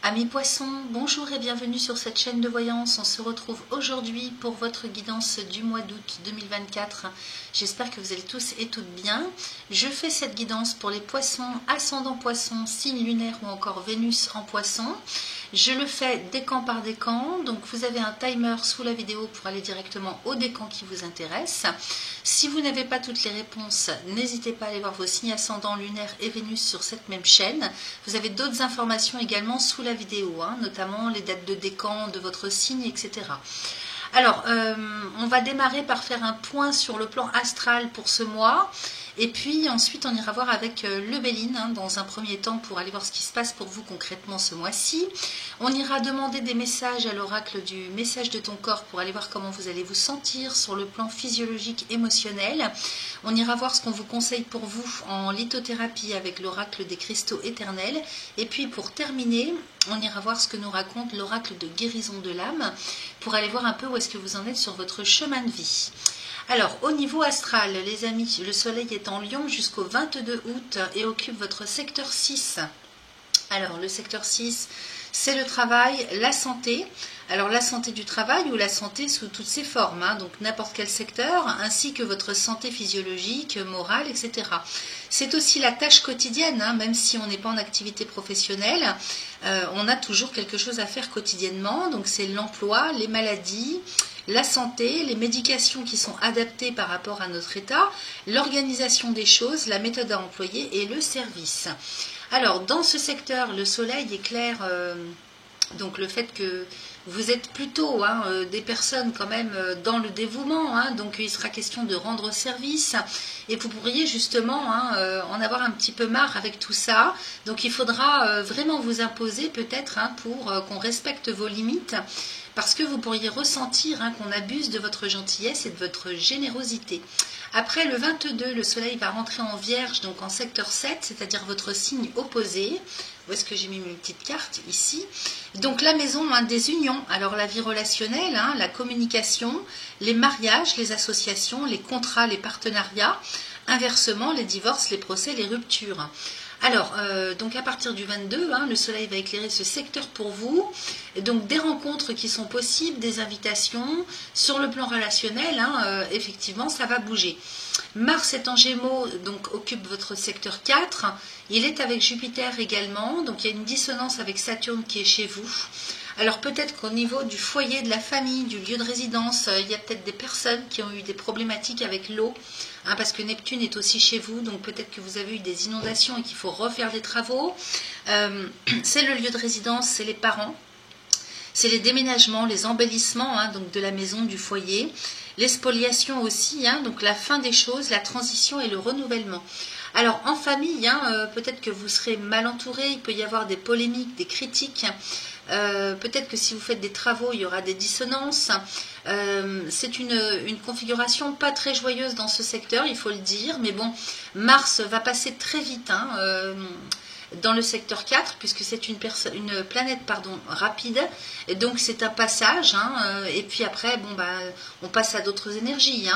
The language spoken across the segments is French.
Amis poissons, bonjour et bienvenue sur cette chaîne de voyance. On se retrouve aujourd'hui pour votre guidance du mois d'août 2024. J'espère que vous allez tous et toutes bien. Je fais cette guidance pour les poissons, ascendant poisson, signe lunaire ou encore Vénus en poisson. Je le fais décan par décan, donc vous avez un timer sous la vidéo pour aller directement au décan qui vous intéresse. Si vous n'avez pas toutes les réponses, n'hésitez pas à aller voir vos signes ascendants lunaire et Vénus sur cette même chaîne. Vous avez d'autres informations également sous la vidéo, notamment les dates de décan de votre signe, etc. Alors, on va démarrer par faire un point sur le plan astral pour ce mois. Et puis ensuite, on ira voir avec le Béline dans un premier temps pour aller voir ce qui se passe pour vous concrètement ce mois-ci. On ira demander des messages à l'oracle du message de ton corps pour aller voir comment vous allez vous sentir sur le plan physiologique émotionnel. On ira voir ce qu'on vous conseille pour vous en lithothérapie avec l'oracle des cristaux éternels. Et puis pour terminer, on ira voir ce que nous raconte l'oracle de guérison de l'âme pour aller voir un peu où est-ce que vous en êtes sur votre chemin de vie. Alors, au niveau astral, les amis, le soleil est en Lion jusqu'au 22 août et occupe votre secteur 6. Alors, le secteur 6, c'est le travail, la santé. Alors, la santé du travail ou la santé sous toutes ses formes, donc n'importe quel secteur, ainsi que votre santé physiologique, morale, etc. C'est aussi la tâche quotidienne, même si on n'est pas en activité professionnelle, on a toujours quelque chose à faire quotidiennement. Donc, c'est l'emploi, les maladies, la santé, les médications qui sont adaptées par rapport à notre état, l'organisation des choses, la méthode à employer et le service. Alors, dans ce secteur, le soleil éclaire donc le fait que vous êtes plutôt des personnes quand même dans le dévouement, donc il sera question de rendre service et vous pourriez justement en avoir un petit peu marre avec tout ça. Donc il faudra vraiment vous imposer peut-être pour qu'on respecte vos limites, parce que vous pourriez ressentir qu'on abuse de votre gentillesse et de votre générosité. Après le 22, le soleil va rentrer en Vierge, donc en secteur 7, c'est-à-dire votre signe opposé. Où est-ce que j'ai mis mes petites cartes? Ici. Donc la maison des unions. Alors la vie relationnelle, la communication, les mariages, les associations, les contrats, les partenariats. Inversement, les divorces, les procès, les ruptures. Alors, donc à partir du 22, le soleil va éclairer ce secteur pour vous. Et donc des rencontres qui sont possibles, des invitations. Sur le plan relationnel, effectivement, ça va bouger. Mars est en Gémeaux, donc occupe votre secteur 4. Il est avec Jupiter également, donc il y a une dissonance avec Saturne qui est chez vous. Alors peut-être qu'au niveau du foyer, de la famille, du lieu de résidence, il y a peut-être des personnes qui ont eu des problématiques avec l'eau, parce que Neptune est aussi chez vous, donc peut-être que vous avez eu des inondations et qu'il faut refaire des travaux. C'est le lieu de résidence, c'est les parents, c'est les déménagements, les embellissements donc de la maison, du foyer, les spoliations aussi, donc la fin des choses, la transition et le renouvellement. Alors en famille, peut-être que vous serez mal entouré, il peut y avoir des polémiques, des critiques. Peut-être que si vous faites des travaux, il y aura des dissonances. C'est une configuration pas très joyeuse dans ce secteur, il faut le dire. Mais bon, Mars va passer très vite dans le secteur 4, puisque c'est une planète rapide. Et donc c'est un passage. Et puis après, on passe à d'autres énergies.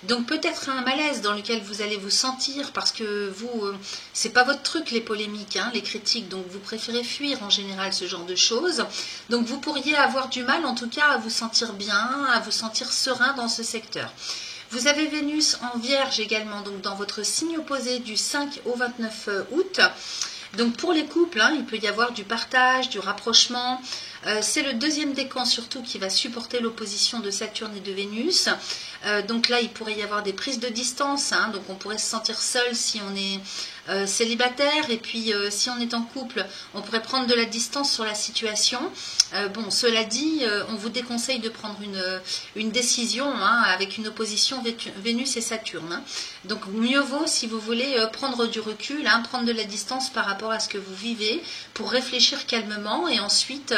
Donc peut-être un malaise dans lequel vous allez vous sentir, parce que vous, c'est pas votre truc les polémiques, les critiques. Donc vous préférez fuir en général ce genre de choses. Donc vous pourriez avoir du mal, en tout cas, à vous sentir bien, à vous sentir serein dans ce secteur. Vous avez Vénus en Vierge également, donc dans votre signe opposé du 5 au 29 août. Donc pour les couples, il peut y avoir du partage, du rapprochement. C'est le deuxième décan surtout qui va supporter l'opposition de Saturne et de Vénus. Donc là, il pourrait y avoir des prises de distance. Donc on pourrait se sentir seul si on est célibataire. Et puis si on est en couple, on pourrait prendre de la distance sur la situation. Cela dit, on vous déconseille de prendre une décision avec une opposition Vénus et Saturne. Donc mieux vaut, si vous voulez, prendre du recul, prendre de la distance par rapport à ce que vous vivez pour réfléchir calmement. Et ensuite,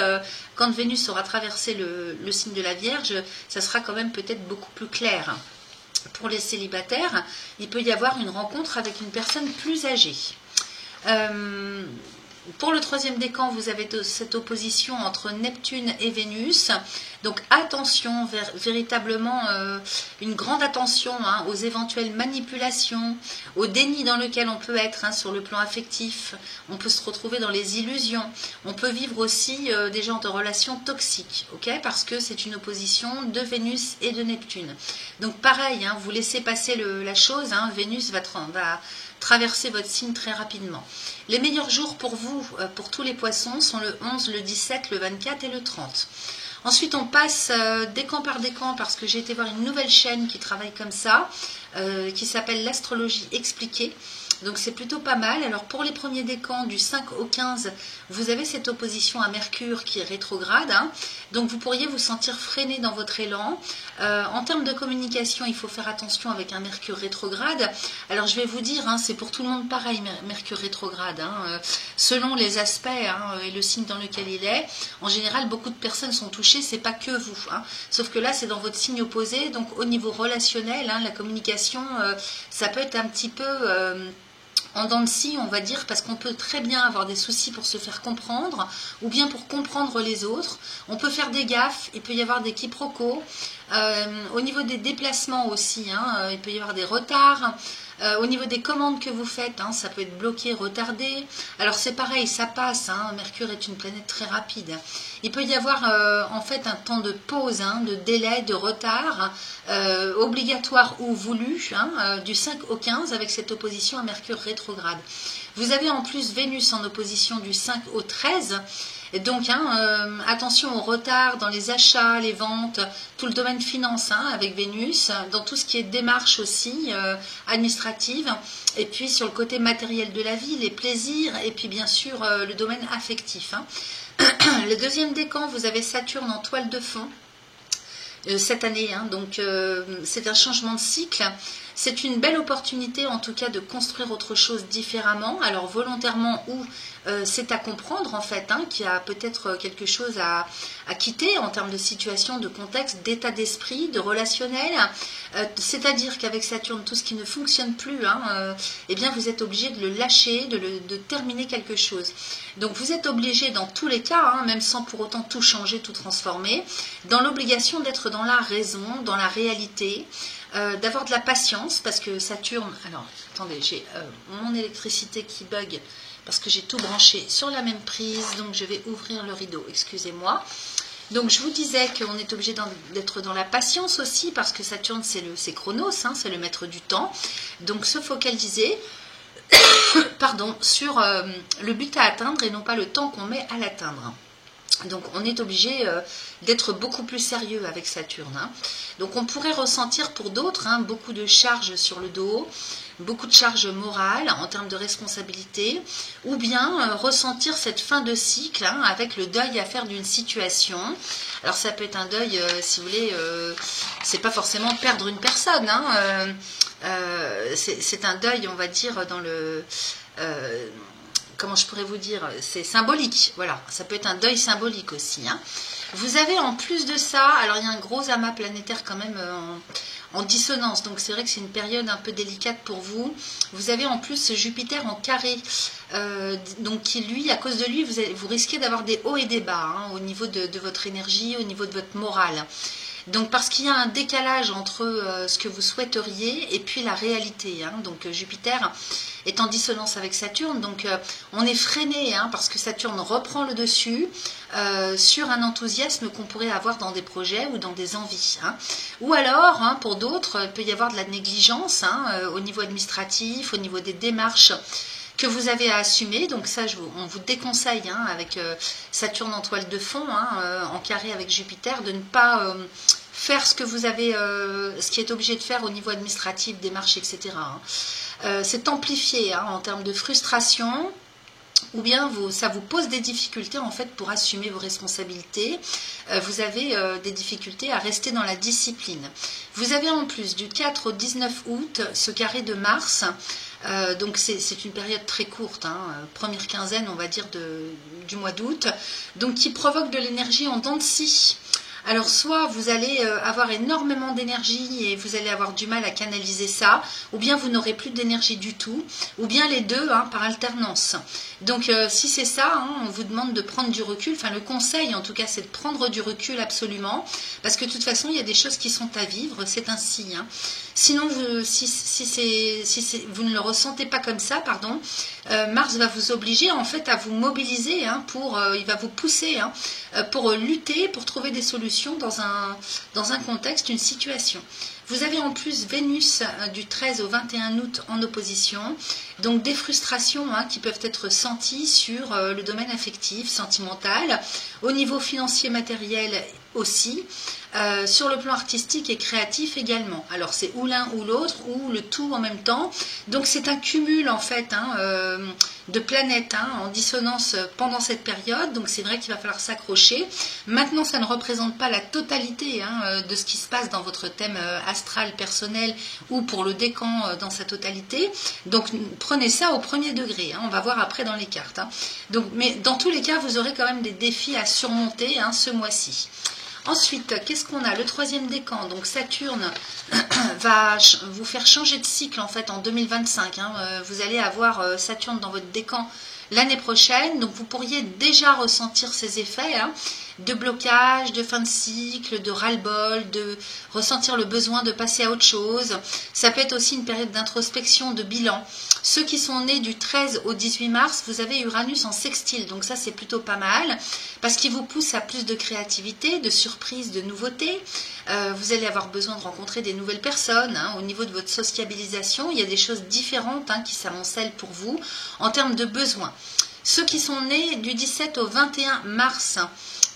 quand Vénus aura traversé le signe de la Vierge, ça sera quand même peut-être beaucoup plus clair. Pour les célibataires, il peut y avoir une rencontre avec une personne plus âgée. Pour le troisième décan, vous avez cette opposition entre Neptune et Vénus. Donc attention, véritablement une grande attention hein, aux éventuelles manipulations, au déni dans lequel on peut être hein, sur le plan affectif. On peut se retrouver dans les illusions. On peut vivre aussi des genres de relations toxiques, ok, parce que c'est une opposition de Vénus et de Neptune. Donc pareil, hein, vous laissez passer la chose, hein, Vénus va traverser votre signe très rapidement. Les meilleurs jours pour vous, pour tous les poissons, sont le 11, le 17, le 24 et le 30. Ensuite, on passe décan par décan parce que j'ai été voir une nouvelle chaîne qui travaille comme ça, qui s'appelle l'astrologie expliquée. Donc c'est plutôt pas mal. Alors pour les premiers décans du 5 au 15, vous avez cette opposition à Mercure qui est rétrograde. Hein. Donc vous pourriez vous sentir freiné dans votre élan. En termes de communication, il faut faire attention avec un Mercure rétrograde. Alors je vais vous dire, hein, c'est pour tout le monde pareil, Mercure rétrograde. Hein. Selon les aspects hein, et le signe dans lequel il est, en général beaucoup de personnes sont touchées, c'est pas que vous. Hein. Sauf que là c'est dans votre signe opposé, donc au niveau relationnel, hein, la communication, ça peut être un petit peu... en dents de scie, on va dire, parce qu'on peut très bien avoir des soucis pour se faire comprendre, ou bien pour comprendre les autres. On peut faire des gaffes, il peut y avoir des quiproquos. Au niveau des déplacements aussi, hein, il peut y avoir des retards. Au niveau des commandes que vous faites, hein, ça peut être bloqué, retardé. Alors c'est pareil, ça passe. Hein, Mercure est une planète très rapide. Il peut y avoir en fait un temps de pause, hein, de délai, de retard, obligatoire ou voulu, hein, du 5 au 15 avec cette opposition à Mercure rétrograde. Vous avez en plus Vénus en opposition du 5 au 13. Et donc, hein, attention au retard dans les achats, les ventes, tout le domaine finance hein, avec Vénus, dans tout ce qui est démarche aussi, administrative, et puis sur le côté matériel de la vie, les plaisirs, et puis bien sûr le domaine affectif. Hein. Le deuxième décan, vous avez Saturne en toile de fond. Cette année, hein, donc c'est un changement de cycle. C'est une belle opportunité en tout cas de construire autre chose différemment, alors volontairement ou c'est à comprendre en fait, hein, qu'il y a peut-être quelque chose à quitter en termes de situation, de contexte, d'état d'esprit, de relationnel, c'est-à-dire qu'avec Saturne, tout ce qui ne fonctionne plus, hein, eh bien vous êtes obligé de le lâcher, de terminer quelque chose. Donc vous êtes obligé dans tous les cas, hein, même sans pour autant tout changer, tout transformer, dans l'obligation d'être dans la raison, dans la réalité, d'avoir de la patience, parce que Saturne... Alors, attendez, j'ai mon électricité qui bug, parce que j'ai tout branché sur la même prise, donc je vais ouvrir le rideau, excusez-moi. Donc je vous disais qu'on est obligé d'être dans la patience aussi, parce que Saturne c'est Chronos, hein, c'est le maître du temps, donc se focaliser pardon, sur le but à atteindre et non pas le temps qu'on met à l'atteindre. Donc on est obligé d'être beaucoup plus sérieux avec Saturne. Hein. Donc on pourrait ressentir pour d'autres hein, beaucoup de charges sur le dos, beaucoup de charges morales en termes de responsabilité, ou bien ressentir cette fin de cycle hein, avec le deuil à faire d'une situation. Alors ça peut être un deuil, si vous voulez, c'est pas forcément perdre une personne. Hein, c'est un deuil, on va dire, dans le... comment je pourrais vous dire, c'est symbolique, voilà, ça peut être un deuil symbolique aussi. Hein. Vous avez en plus de ça, alors il y a un gros amas planétaire quand même en dissonance, donc c'est vrai que c'est une période un peu délicate pour vous. Vous avez en plus Jupiter en carré, donc qui lui, à cause de lui, vous risquez d'avoir des hauts et des bas hein, au niveau de votre énergie, au niveau de votre morale. Donc parce qu'il y a un décalage entre ce que vous souhaiteriez et puis la réalité. Hein. Donc Jupiter est en dissonance avec Saturne, donc on est freiné hein, parce que Saturne reprend le dessus sur un enthousiasme qu'on pourrait avoir dans des projets ou dans des envies. Hein. Ou alors, hein, pour d'autres, il peut y avoir de la négligence hein, au niveau administratif, au niveau des démarches que vous avez à assumer, donc ça on vous déconseille hein, avec Saturne en toile de fond, hein, en carré avec Jupiter, de ne pas faire ce que vous avez, ce qui est obligé de faire au niveau administratif, démarches, etc. Hein. C'est amplifié hein, en termes de frustration, ou bien ça vous pose des difficultés en fait pour assumer vos responsabilités. Vous avez des difficultés à rester dans la discipline. Vous avez en plus du 4 au 19 août ce carré de Mars. Donc c'est une période très courte, hein, première quinzaine on va dire du mois d'août, donc qui provoque de l'énergie en dents de scie. Alors soit vous allez avoir énormément d'énergie et vous allez avoir du mal à canaliser ça, ou bien vous n'aurez plus d'énergie du tout, ou bien les deux hein, par alternance. Donc si c'est ça, hein, on vous demande de prendre du recul, enfin le conseil en tout cas c'est de prendre du recul absolument, parce que de toute façon il y a des choses qui sont à vivre, c'est ainsi. Hein. Sinon, vous ne le ressentez pas comme ça, pardon, Mars va vous obliger en fait à vous mobiliser, hein, il va vous pousser hein, pour lutter, pour trouver des solutions dans un contexte, une situation. Vous avez en plus Vénus du 13 au 21 août en opposition, donc des frustrations hein, qui peuvent être senties sur le domaine affectif, sentimental, au niveau financier, matériel aussi, sur le plan artistique et créatif également. Alors c'est ou l'un ou l'autre, ou le tout en même temps, donc c'est un cumul en fait hein, de planètes hein, en dissonance pendant cette période, donc c'est vrai qu'il va falloir s'accrocher. Maintenant ça ne représente pas la totalité hein, de ce qui se passe dans votre thème astral personnel ou pour le décan dans sa totalité, donc prenez ça au premier degré, hein, on va voir après dans les cartes. Hein. Donc, mais dans tous les cas vous aurez quand même des défis à surmonter hein, ce mois-ci. Ensuite, qu'est-ce qu'on a? Le troisième décan, donc Saturne, va vous faire changer de cycle en fait en 2025. Hein. Vous allez avoir Saturne dans votre décan l'année prochaine, donc vous pourriez déjà ressentir ces effets hein, de blocage, de fin de cycle, de ras-le-bol, de ressentir le besoin de passer à autre chose. Ça peut être aussi une période d'introspection, de bilan. Ceux qui sont nés du 13 au 18 mars, vous avez Uranus en sextile, donc ça c'est plutôt pas mal, parce qu'il vous pousse à plus de créativité, de surprise, de nouveautés. Vous allez avoir besoin de rencontrer des nouvelles personnes. Hein. Au niveau de votre sociabilisation, il y a des choses différentes hein, qui s'amoncellent pour vous en termes de besoins. Ceux qui sont nés du 17 au 21 mars,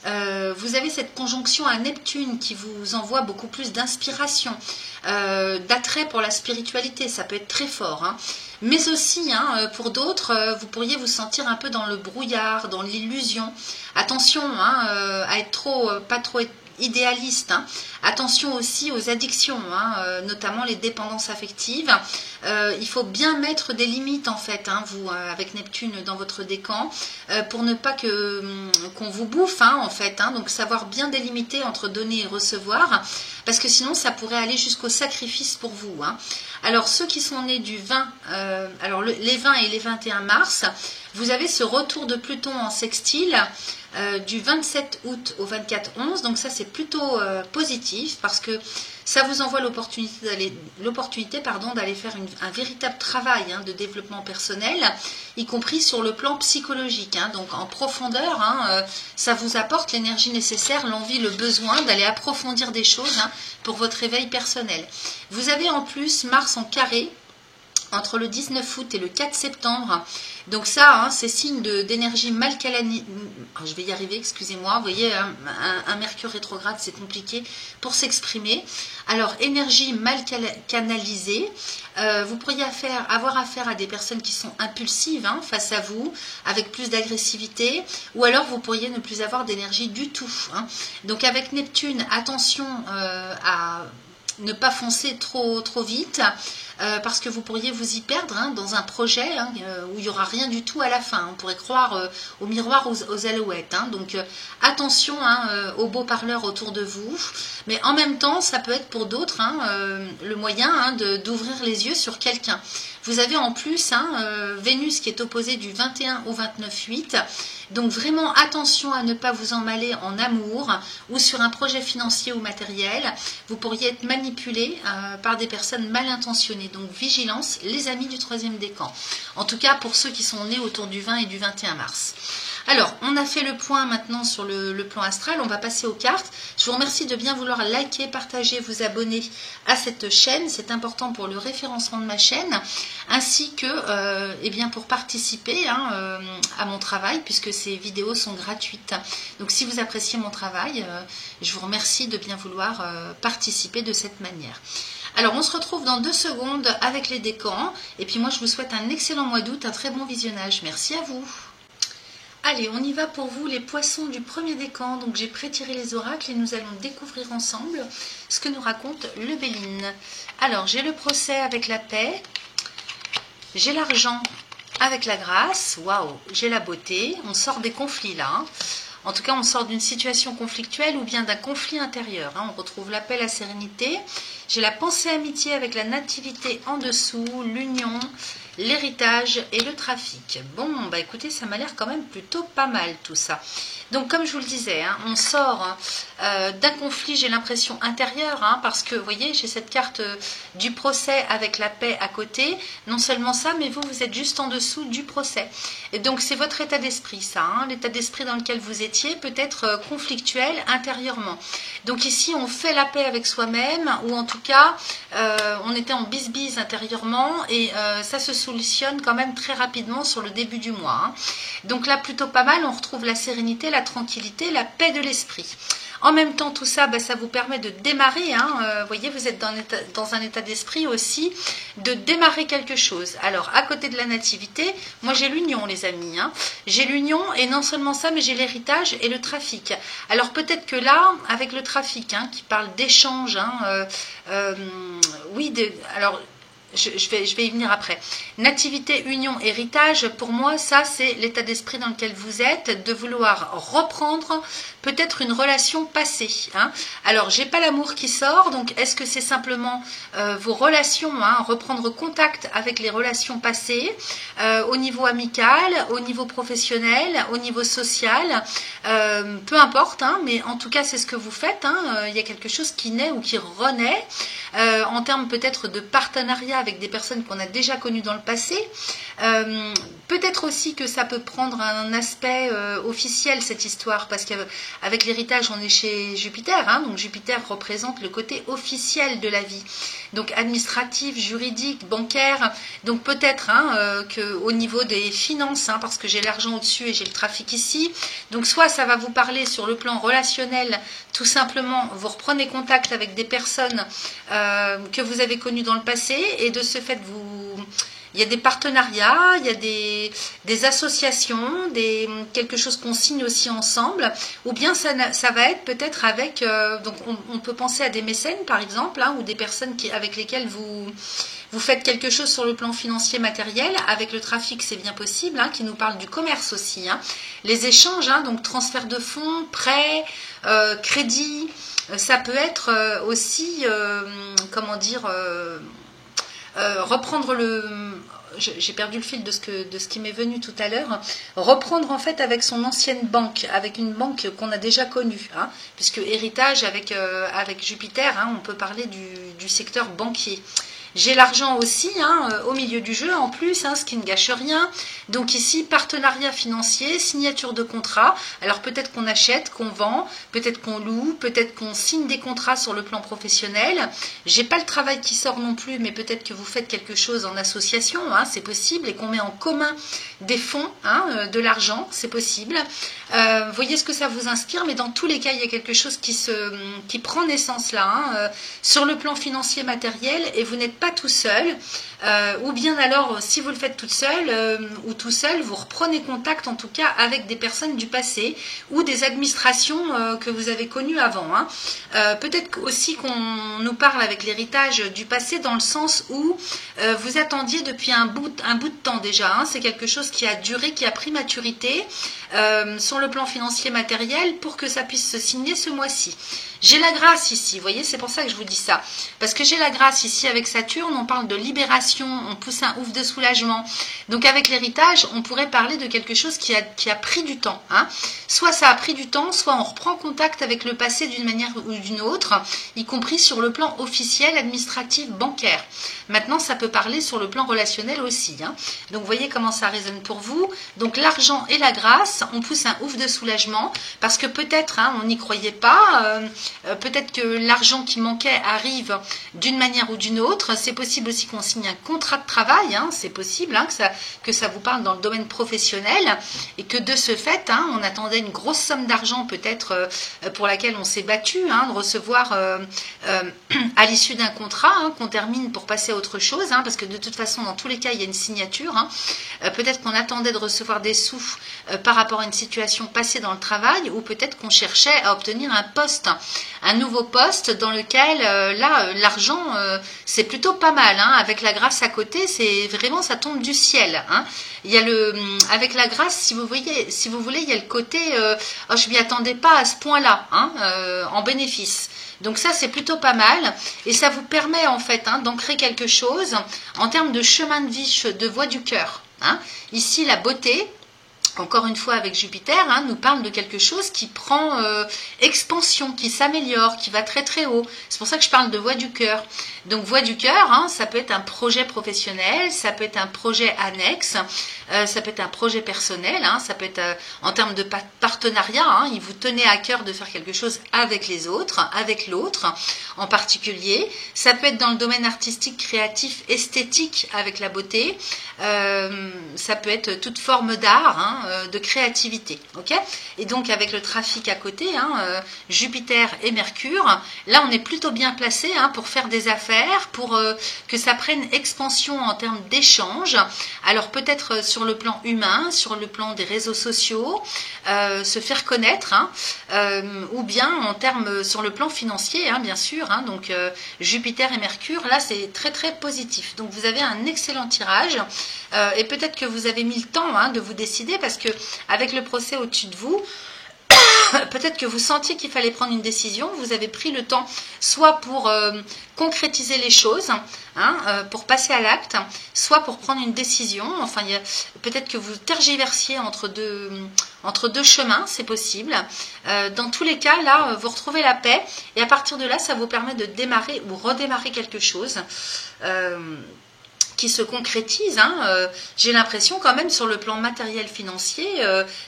vous avez cette conjonction à Neptune qui vous envoie beaucoup plus d'inspiration, d'attrait pour la spiritualité, ça peut être très fort. Hein. Mais aussi, hein, pour d'autres, vous pourriez vous sentir un peu dans le brouillard, dans l'illusion. Attention hein, à être pas trop idéaliste. Hein. Attention aussi aux addictions, hein, notamment les dépendances affectives. Il faut bien mettre des limites en fait, hein, vous avec Neptune dans votre décan, pour ne pas qu'on vous bouffe hein, en fait. Hein, donc savoir bien délimiter entre donner et recevoir, parce que sinon ça pourrait aller jusqu'au sacrifice pour vous. Hein. Alors ceux qui sont nés du 20, les 20 et les 21 mars, vous avez ce retour de Pluton en sextile. Du 27 août au 24-11, donc ça c'est plutôt positif parce que ça vous envoie l'opportunité d'aller faire un véritable travail hein, de développement personnel, y compris sur le plan psychologique, hein, donc en profondeur, hein, ça vous apporte l'énergie nécessaire, l'envie, le besoin d'aller approfondir des choses hein, pour votre éveil personnel. Vous avez en plus Mars en carré entre le 19 août et le 4 septembre. Donc ça, hein, c'est signe d'énergie mal canalisée. Je vais y arriver, excusez-moi. Vous voyez, un Mercure rétrograde, c'est compliqué pour s'exprimer. Alors, énergie mal canalisée. Vous pourriez avoir affaire à des personnes qui sont impulsives hein, face à vous, avec plus d'agressivité. Ou alors, vous pourriez ne plus avoir d'énergie du tout. Hein. Donc, avec Neptune, attention à ne pas foncer trop vite, parce que vous pourriez vous y perdre hein, dans un projet hein, où il n'y aura rien du tout à la fin. On pourrait croire au miroir aux alouettes. Hein. Donc attention hein, aux beaux parleurs autour de vous. Mais en même temps, ça peut être pour d'autres hein, le moyen hein, d'ouvrir les yeux sur quelqu'un. Vous avez en plus hein, Vénus qui est opposée du 21 au 29-8. Donc vraiment attention à ne pas vous emballer en amour ou sur un projet financier ou matériel. Vous pourriez être manipulé par des personnes mal intentionnées. Donc vigilance, les amis du troisième décan. En tout cas pour ceux qui sont nés autour du 20 et du 21 mars. Alors, on a fait le point maintenant sur le plan astral, on va passer aux cartes. Je vous remercie de bien vouloir liker, partager, vous abonner à cette chaîne, c'est important pour le référencement de ma chaîne, ainsi que eh bien pour participer hein, à mon travail, puisque ces vidéos sont gratuites. Donc si vous appréciez mon travail, je vous remercie de bien vouloir participer de cette manière. Alors, on se retrouve dans 2 secondes avec les décans, et puis moi je vous souhaite un excellent mois d'août, un très bon visionnage. Merci à vous. Allez, on y va pour vous les poissons du premier décan. Donc j'ai prétiré les oracles et nous allons découvrir ensemble ce que nous raconte le Béline. Alors j'ai le procès avec la paix, j'ai l'argent avec la grâce, waouh, j'ai la beauté, on sort des conflits là. Hein. En tout cas, on sort d'une situation conflictuelle ou bien d'un conflit intérieur. Hein. On retrouve la paix, la sérénité. J'ai la pensée amitié avec la nativité en dessous, l'union, l'héritage et le trafic. Bon, bah écoutez, ça m'a l'air quand même plutôt pas mal tout ça. Donc comme je vous le disais, hein, on sort d'un conflit, j'ai l'impression, intérieur, hein, parce que vous voyez, j'ai cette carte du procès avec la paix à côté. Non seulement ça, mais vous êtes juste en dessous du procès. Et donc c'est votre état d'esprit, ça, hein, l'état d'esprit dans lequel vous étiez, peut-être conflictuel intérieurement. Donc ici, on fait la paix avec soi-même, ou en tout cas, on était en bise-bise intérieurement, et ça se solutionne quand même très rapidement sur le début du mois. Hein. Donc là, plutôt pas mal, on retrouve la sérénité, la tranquillité, la paix de l'esprit. En même temps, tout ça, ça vous permet de démarrer. Hein, vous voyez, vous êtes dans un état d'esprit aussi de démarrer quelque chose. Alors, à côté de la nativité, moi j'ai l'union, les amis. Hein. J'ai l'union et non seulement ça, mais j'ai l'héritage et le trafic. Alors, peut-être que là, avec le trafic, hein, qui parle d'échange, hein, oui, alors... Je vais y venir après. Nativité, union, héritage, pour moi, ça, c'est l'état d'esprit dans lequel vous êtes, de vouloir reprendre peut-être une relation passée. Hein. Alors, j'ai pas l'amour qui sort, donc est-ce que c'est simplement vos relations, hein, reprendre contact avec les relations passées, au niveau amical, au niveau professionnel, au niveau social, peu importe, hein, mais en tout cas, c'est ce que vous faites. Hein, il y a quelque chose qui naît ou qui renaît, en termes peut-être de partenariat avec des personnes qu'on a déjà connues dans le passé. Peut-être aussi que ça peut prendre un aspect officiel, cette histoire, parce qu'avec l'héritage, on est chez Jupiter, hein, donc Jupiter représente le côté officiel de la vie, donc administratif, juridique, bancaire, donc peut-être hein, qu'au niveau des finances, hein, parce que j'ai l'argent au-dessus et j'ai le trafic ici, donc soit ça va vous parler sur le plan relationnel, tout simplement, vous reprenez contact avec des personnes que vous avez connues dans le passé, et de ce fait, il y a des partenariats, il y a des associations, quelque chose qu'on signe aussi ensemble, ou bien ça va être peut-être avec, donc on peut penser à des mécènes par exemple, hein, ou des personnes avec lesquelles vous faites quelque chose sur le plan financier matériel. Avec le trafic, c'est bien possible, hein, qui nous parle du commerce aussi. Hein. Les échanges, hein, donc transfert de fonds, prêts, crédit, ça peut être aussi, comment dire... reprendre j'ai perdu le fil de ce qui m'est venu tout à l'heure, reprendre en fait avec son ancienne banque, avec une banque qu'on a déjà connue, hein, puisque héritage avec Jupiter, hein, on peut parler du secteur banquier. J'ai l'argent aussi, hein, au milieu du jeu en plus, hein, ce qui ne gâche rien. Donc ici, partenariat financier, signature de contrat. Alors peut-être qu'on achète, qu'on vend, peut-être qu'on loue, peut-être qu'on signe des contrats sur le plan professionnel. J'ai pas le travail qui sort non plus, mais peut-être que vous faites quelque chose en association, hein, c'est possible, et qu'on met en commun des fonds, hein, de l'argent, c'est possible. Voyez ce que ça vous inspire, mais dans tous les cas, il y a quelque chose qui prend naissance là, hein, sur le plan financier matériel, et vous n'êtes pas tout seul, ou bien alors si vous le faites toute seule ou tout seul, vous reprenez contact en tout cas avec des personnes du passé ou des administrations que vous avez connues avant. Hein. Peut-être aussi qu'on nous parle avec l'héritage du passé dans le sens où vous attendiez depuis un bout de temps déjà. Hein. C'est quelque chose qui a duré, qui a pris maturité sur le plan financier matériel pour que ça puisse se signer ce mois-ci. J'ai la grâce ici, vous voyez, c'est pour ça que je vous dis ça. Parce que j'ai la grâce ici avec Saturne, on parle de libération, on pousse un ouf de soulagement. Donc avec l'héritage, on pourrait parler de quelque chose qui a pris du temps. Hein. Soit ça a pris du temps, soit on reprend contact avec le passé d'une manière ou d'une autre, y compris sur le plan officiel, administratif, bancaire. Maintenant, ça peut parler sur le plan relationnel aussi. Hein. Donc vous voyez comment ça résonne pour vous. Donc l'argent et la grâce, on pousse un ouf de soulagement, parce que peut-être, hein, on n'y croyait pas, peut-être que l'argent qui manquait arrive d'une manière ou d'une autre. C'est possible aussi qu'on signe un contrat de travail, hein, c'est possible hein, que ça vous parle dans le domaine professionnel, et que de ce fait, hein, on attendait une grosse somme d'argent peut-être pour laquelle on s'est battu, hein, de recevoir à l'issue d'un contrat, hein, qu'on termine pour passer à autre chose, hein, parce que de toute façon, dans tous les cas, il y a une signature. Hein. Peut-être qu'on attendait de recevoir des sous par rapport à une situation passée dans le travail, ou peut-être qu'on cherchait à obtenir un poste. un nouveau poste dans lequel, là, l'argent, c'est plutôt pas mal, hein. Avec la grâce à côté, c'est vraiment, ça tombe du ciel, hein. Il y a avec la grâce, si vous voulez, il y a le côté, oh, je m'y attendais pas à ce point-là, hein, en bénéfice. Donc ça, c'est plutôt pas mal. Et ça vous permet, en fait, hein, d'ancrer quelque chose en termes de chemin de vie, de voie du cœur, hein. Ici, la beauté, encore une fois avec Jupiter, hein, nous parle de quelque chose qui prend expansion, qui s'améliore, qui va très très haut. C'est pour ça que je parle de voie du cœur. Donc voie du cœur, hein, ça peut être un projet professionnel, ça peut être un projet annexe, ça peut être un projet personnel, hein, ça peut être en termes de partenariat, hein, il vous tenait à cœur de faire quelque chose avec les autres, avec l'autre en particulier. Ça peut être dans le domaine artistique, créatif, esthétique avec la beauté. Ça peut être toute forme d'art, hein, de créativité, ok. Et donc avec le trafic à côté, hein, Jupiter et Mercure, là on est plutôt bien placé, hein, pour faire des affaires, pour que ça prenne expansion en termes d'échanges. Alors peut-être sur le plan humain, sur le plan des réseaux sociaux, se faire connaître, hein, ou bien en termes sur le plan financier, hein, bien sûr, hein. Donc Jupiter et Mercure, là c'est très très positif. Donc vous avez un excellent tirage. Et peut-être que vous avez mis le temps, hein, de vous décider, parce que avec le procès au-dessus de vous, peut-être que vous sentiez qu'il fallait prendre une décision. Vous avez pris le temps, soit pour concrétiser les choses, hein, pour passer à l'acte, soit pour prendre une décision. Enfin, peut-être que vous tergiversiez entre deux chemins, c'est possible. Dans tous les cas, là, vous retrouvez la paix, et à partir de là, ça vous permet de démarrer ou redémarrer quelque chose. Qui se concrétise, hein, j'ai l'impression quand même sur le plan matériel financier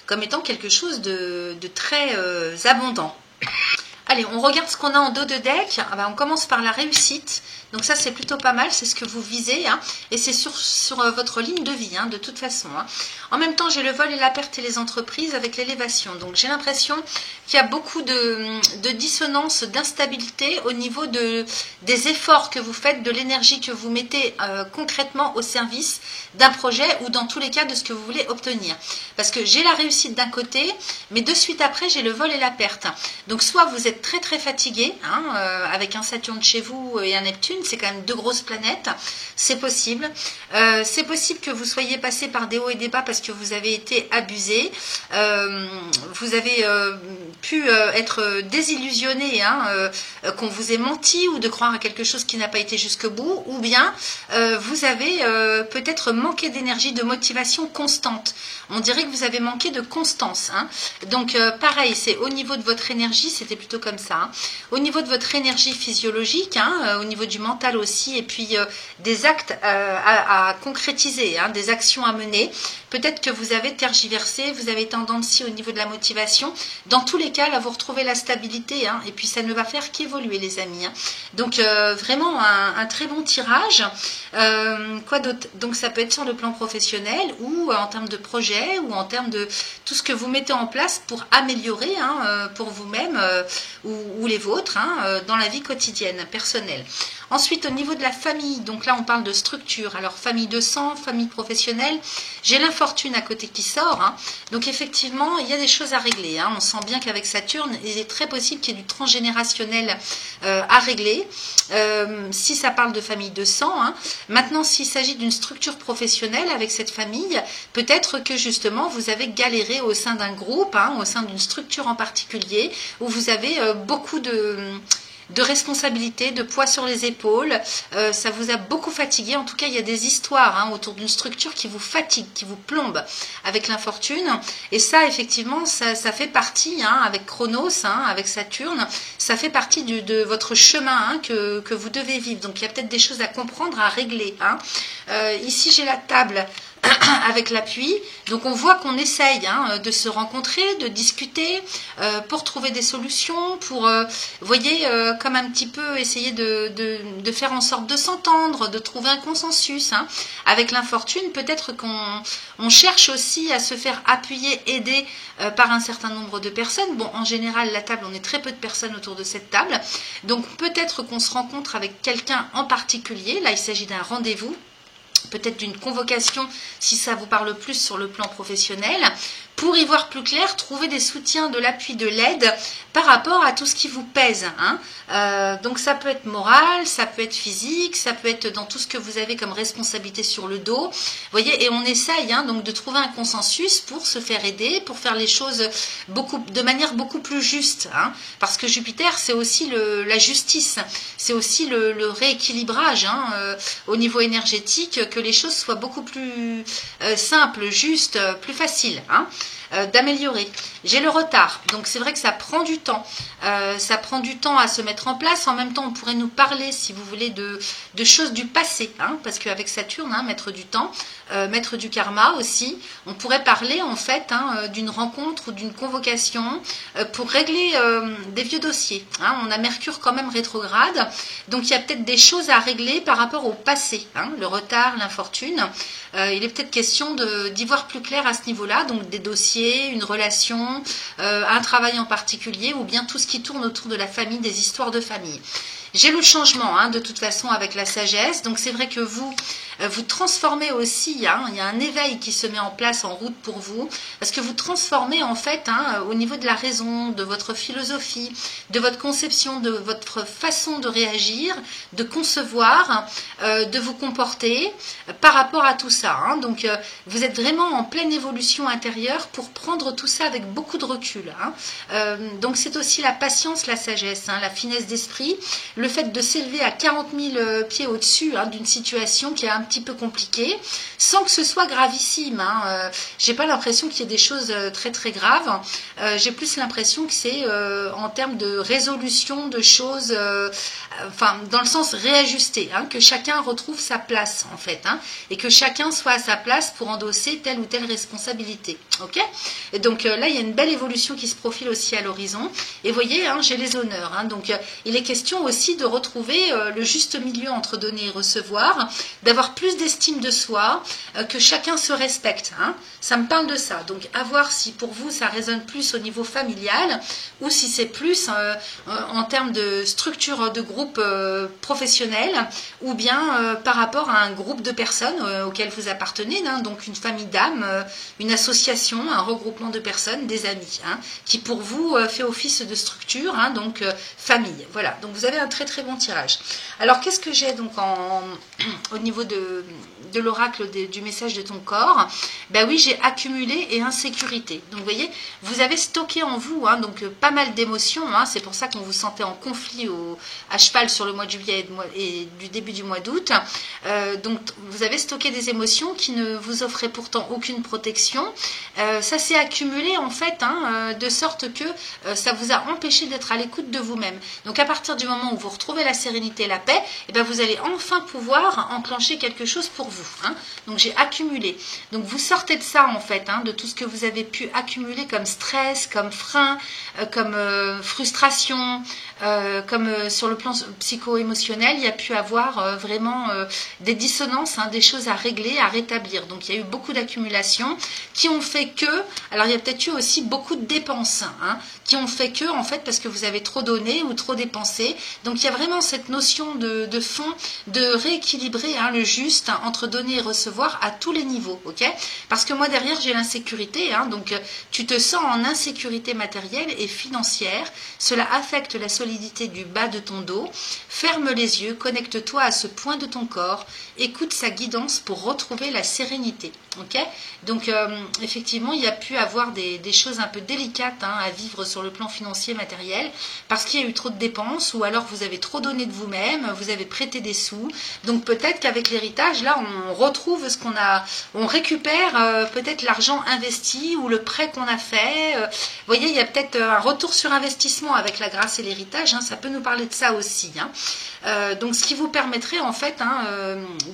comme étant quelque chose de très abondant. Allez, on regarde ce qu'on a en dos de deck. Ah ben, on commence par la réussite. Donc ça, c'est plutôt pas mal, c'est ce que vous visez, hein, et c'est sur votre ligne de vie, hein, de toute façon, hein. En même temps, j'ai le vol et la perte et les entreprises avec l'élévation. Donc j'ai l'impression qu'il y a beaucoup de dissonance, d'instabilité au niveau des efforts que vous faites, de l'énergie que vous mettez concrètement au service d'un projet, ou dans tous les cas de ce que vous voulez obtenir. Parce que j'ai la réussite d'un côté, mais de suite après, j'ai le vol et la perte. Donc soit vous êtes très très fatigué, hein, avec un Saturne chez vous et un Neptune, c'est quand même deux grosses planètes, c'est possible. C'est possible que vous soyez passé par des hauts et des bas parce que vous avez été abusé, vous avez pu être désillusionné, hein, qu'on vous ait menti, ou de croire à quelque chose qui n'a pas été jusqu'au bout, ou bien vous avez peut-être manqué d'énergie, de motivation constante. On dirait que vous avez manqué de constance, hein. Donc pareil, c'est au niveau de votre énergie, c'était plutôt comme ça, hein. Au niveau de votre énergie physiologique, hein, au niveau du mental aussi, et puis des actes à concrétiser, hein, des actions à mener. Peut-être que vous avez tergiversé, vous avez été en dents de scie au niveau de la motivation. Dans tous les cas, là, vous retrouvez la stabilité, hein, et puis ça ne va faire qu'évoluer, les amis, hein. Donc vraiment un très bon tirage. Quoi d'autre? Donc ça peut être sur le plan professionnel, ou en termes de projet, ou en termes de tout ce que vous mettez en place pour améliorer, hein, pour vous-même ou les vôtres, hein, dans la vie quotidienne, personnelle. Ensuite, au niveau de la famille, donc là on parle de structure. Alors famille de sang, famille professionnelle, j'ai l'infortune à côté qui sort, hein. Donc effectivement, il y a des choses à régler, hein. On sent bien qu'avec Saturne, il est très possible qu'il y ait du transgénérationnel à régler, si ça parle de famille de sang, hein. Maintenant, s'il s'agit d'une structure professionnelle avec cette famille, peut-être que justement vous avez galéré au sein d'un groupe, hein, au sein d'une structure en particulier, où vous avez beaucoup de responsabilité, de poids sur les épaules, ça vous a beaucoup fatigué. En tout cas, il y a des histoires, hein, autour d'une structure qui vous fatigue, qui vous plombe avec l'infortune. Et ça, effectivement, ça fait partie, hein, avec Chronos, hein, avec Saturne, ça fait partie de votre chemin, hein, que vous devez vivre. Donc, il y a peut-être des choses à comprendre, à régler, hein. Ici, j'ai la table avec l'appui. Donc on voit qu'on essaye, hein, de se rencontrer, de discuter pour trouver des solutions, pour, vous voyez, comme un petit peu essayer de faire en sorte de s'entendre, de trouver un consensus, hein. Avec l'infortune, peut-être qu'on cherche aussi à se faire appuyer, aider par un certain nombre de personnes. Bon, en général, la table, on est très peu de personnes autour de cette table. Donc peut-être qu'on se rencontre avec quelqu'un en particulier. Là, il s'agit d'un rendez-vous, peut-être d'une convocation si ça vous parle plus sur le plan professionnel. Pour y voir plus clair, trouvez des soutiens, de l'appui, de l'aide par rapport à tout ce qui vous pèse. Donc ça peut être moral, ça peut être physique, ça peut être dans tout ce que vous avez comme responsabilité sur le dos. Vous voyez, et on essaye donc de trouver un consensus pour se faire aider, pour faire les choses de manière beaucoup plus juste. Parce que Jupiter, c'est aussi la justice, c'est aussi le rééquilibrage au niveau énergétique, que les choses soient beaucoup plus simples, justes, plus faciles. D'améliorer. J'ai le retard, donc c'est vrai que ça prend du temps. Ça prend du temps à se mettre en place. En même temps, on pourrait nous parler, si vous voulez, de choses du passé, parce qu'avec Saturne, maître du temps, maître du karma aussi, on pourrait parler en fait d'une rencontre ou d'une convocation pour régler des vieux dossiers. On a Mercure quand même rétrograde, donc il y a peut-être des choses à régler par rapport au passé, le retard, l'infortune. Il est peut-être question d'y voir plus clair à ce niveau-là, donc des dossiers, une relation, un travail en particulier, ou bien tout ce qui tourne autour de la famille, des histoires de famille. J'ai le changement, de toute façon, avec la sagesse. Donc, c'est vrai que vous transformez aussi. Il y a un éveil qui se met en place en route pour vous. Parce que vous transformez, en fait, au niveau de la raison, de votre philosophie, de votre conception, de votre façon de réagir, de concevoir, de vous comporter par rapport à tout ça. Donc, vous êtes vraiment en pleine évolution intérieure pour prendre tout ça avec beaucoup de recul. Donc, c'est aussi la patience, la sagesse, la finesse d'esprit, le fait de s'élever à 40 000 pieds au-dessus d'une situation qui est un petit peu compliquée, sans que ce soit gravissime. J'ai pas l'impression qu'il y ait des choses très très graves. J'ai plus l'impression que c'est en termes de résolution de choses, dans le sens réajusté, que chacun retrouve sa place en fait, et que chacun soit à sa place pour endosser telle ou telle responsabilité. Ok ? Et donc là, il y a une belle évolution qui se profile aussi à l'horizon. Et vous voyez, j'ai les honneurs. Donc il est question aussi de retrouver le juste milieu entre donner et recevoir, d'avoir plus d'estime de soi, que chacun se respecte. Ça me parle de ça. Donc à voir si pour vous ça résonne plus au niveau familial ou si c'est plus en termes de structure de groupe professionnel ou bien par rapport à un groupe de personnes auquel vous appartenez, donc une famille d'âmes, une association, un regroupement de personnes, des amis, qui pour vous fait office de structure, donc famille. Voilà, donc vous avez un très très bon tirage. Alors qu'est-ce que j'ai donc au niveau de l'oracle du message de ton corps? Ben oui, j'ai accumulé et insécurité. Donc vous voyez, vous avez stocké en vous donc pas mal d'émotions. C'est pour ça qu'on vous sentait en conflit à cheval sur le mois de juillet et du début du mois d'août. Donc vous avez stocké des émotions qui ne vous offraient pourtant aucune protection. Ça s'est accumulé en fait, de sorte que ça vous a empêché d'être à l'écoute de vous-même. Donc à partir du moment où vous retrouvez la sérénité et la paix, et ben vous allez enfin pouvoir enclencher quelque chose pour vous. Donc j'ai accumulé. Donc vous sortez de ça en fait, de tout ce que vous avez pu accumuler comme stress, comme frein, comme frustration, comme sur le plan psycho-émotionnel, il y a pu avoir vraiment des dissonances, des choses à régler, à rétablir. Donc il y a eu beaucoup d'accumulations qui ont fait que, alors il y a peut-être eu aussi beaucoup de dépenses, qui ont fait que, en fait, parce que vous avez trop donné ou trop dépensé. Donc il y a vraiment cette notion de fond, de rééquilibrer le juste entre donner et recevoir à tous les niveaux, ok? Parce que moi derrière j'ai l'insécurité, donc tu te sens en insécurité matérielle et financière. Cela affecte la solidité du bas de ton dos. Ferme les yeux, connecte-toi à ce point de ton corps, écoute sa guidance pour retrouver la sérénité, ok? Donc effectivement il y a pu avoir des choses un peu délicates à vivre sur le plan financier matériel parce qu'il y a eu trop de dépenses ou alors vous avez trop donné de vous-même, vous avez prêté des sous. Donc peut-être qu'avec l'héritage là on retrouve ce qu'on a, on récupère peut-être l'argent investi ou le prêt qu'on a fait. Vous voyez, il y a peut-être un retour sur investissement avec la grâce et l'héritage, ça peut nous parler de ça aussi. Donc ce qui vous permettrait en fait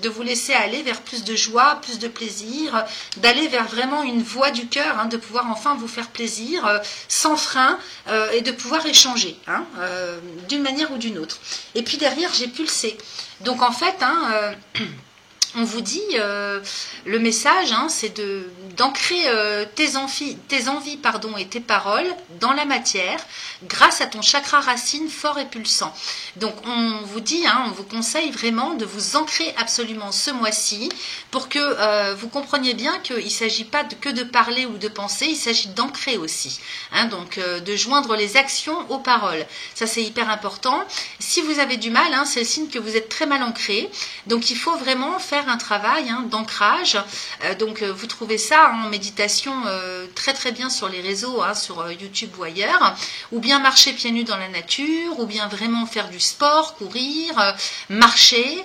de vous laisser aller vers plus de joie, plus de plaisir, d'aller vers vraiment une voie du cœur, de pouvoir enfin vous faire plaisir sans frein et de pouvoir échanger d'une manière ou d'une autre. Et puis derrière j'ai pulsé. Donc en fait on vous dit, le message, hein, c'est d'ancrer tes envies et tes paroles dans la matière grâce à ton chakra racine fort et pulsant. Donc on vous dit, hein, on vous conseille vraiment de vous ancrer absolument ce mois-ci pour que vous compreniez bien qu'il ne s'agit pas que de parler ou de penser, il s'agit d'ancrer aussi. Hein, donc de joindre les actions aux paroles. Ça c'est hyper important. Si vous avez du mal, hein, c'est le signe que vous êtes très mal ancré. Donc il faut vraiment faire un travail, hein, d'ancrage. Donc vous trouvez ça en méditation très très bien sur les réseaux, hein, sur YouTube ou ailleurs, ou bien marcher pieds nus dans la nature, ou bien vraiment faire du sport, courir, marcher.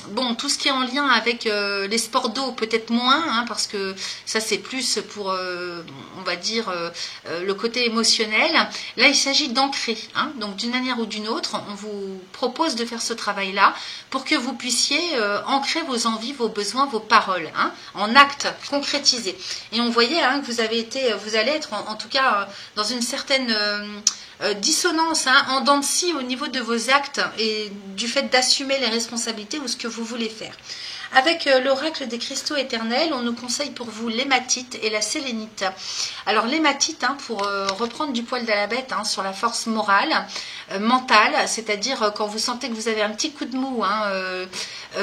Bon, tout ce qui est en lien avec les sports d'eau, peut-être moins, hein, parce que ça c'est plus pour, on va dire, le côté émotionnel. Là, il s'agit d'ancrer, hein, donc d'une manière ou d'une autre, on vous propose de faire ce travail-là pour que vous puissiez ancrer vos envies, vos besoins, vos paroles, hein, en actes concrétisés. Et on voyait, hein, que vous allez être en tout cas dans une certaine dissonance, hein, en dents de scie au niveau de vos actes et du fait d'assumer les responsabilités ou ce que vous voulez faire. Avec l'oracle des cristaux éternels, on nous conseille pour vous l'hématite et la sélénite. Alors l'hématite, hein, pour reprendre du poil de la bête, hein, sur la force morale, mentale, c'est-à-dire quand vous sentez que vous avez un petit coup de mou, hein,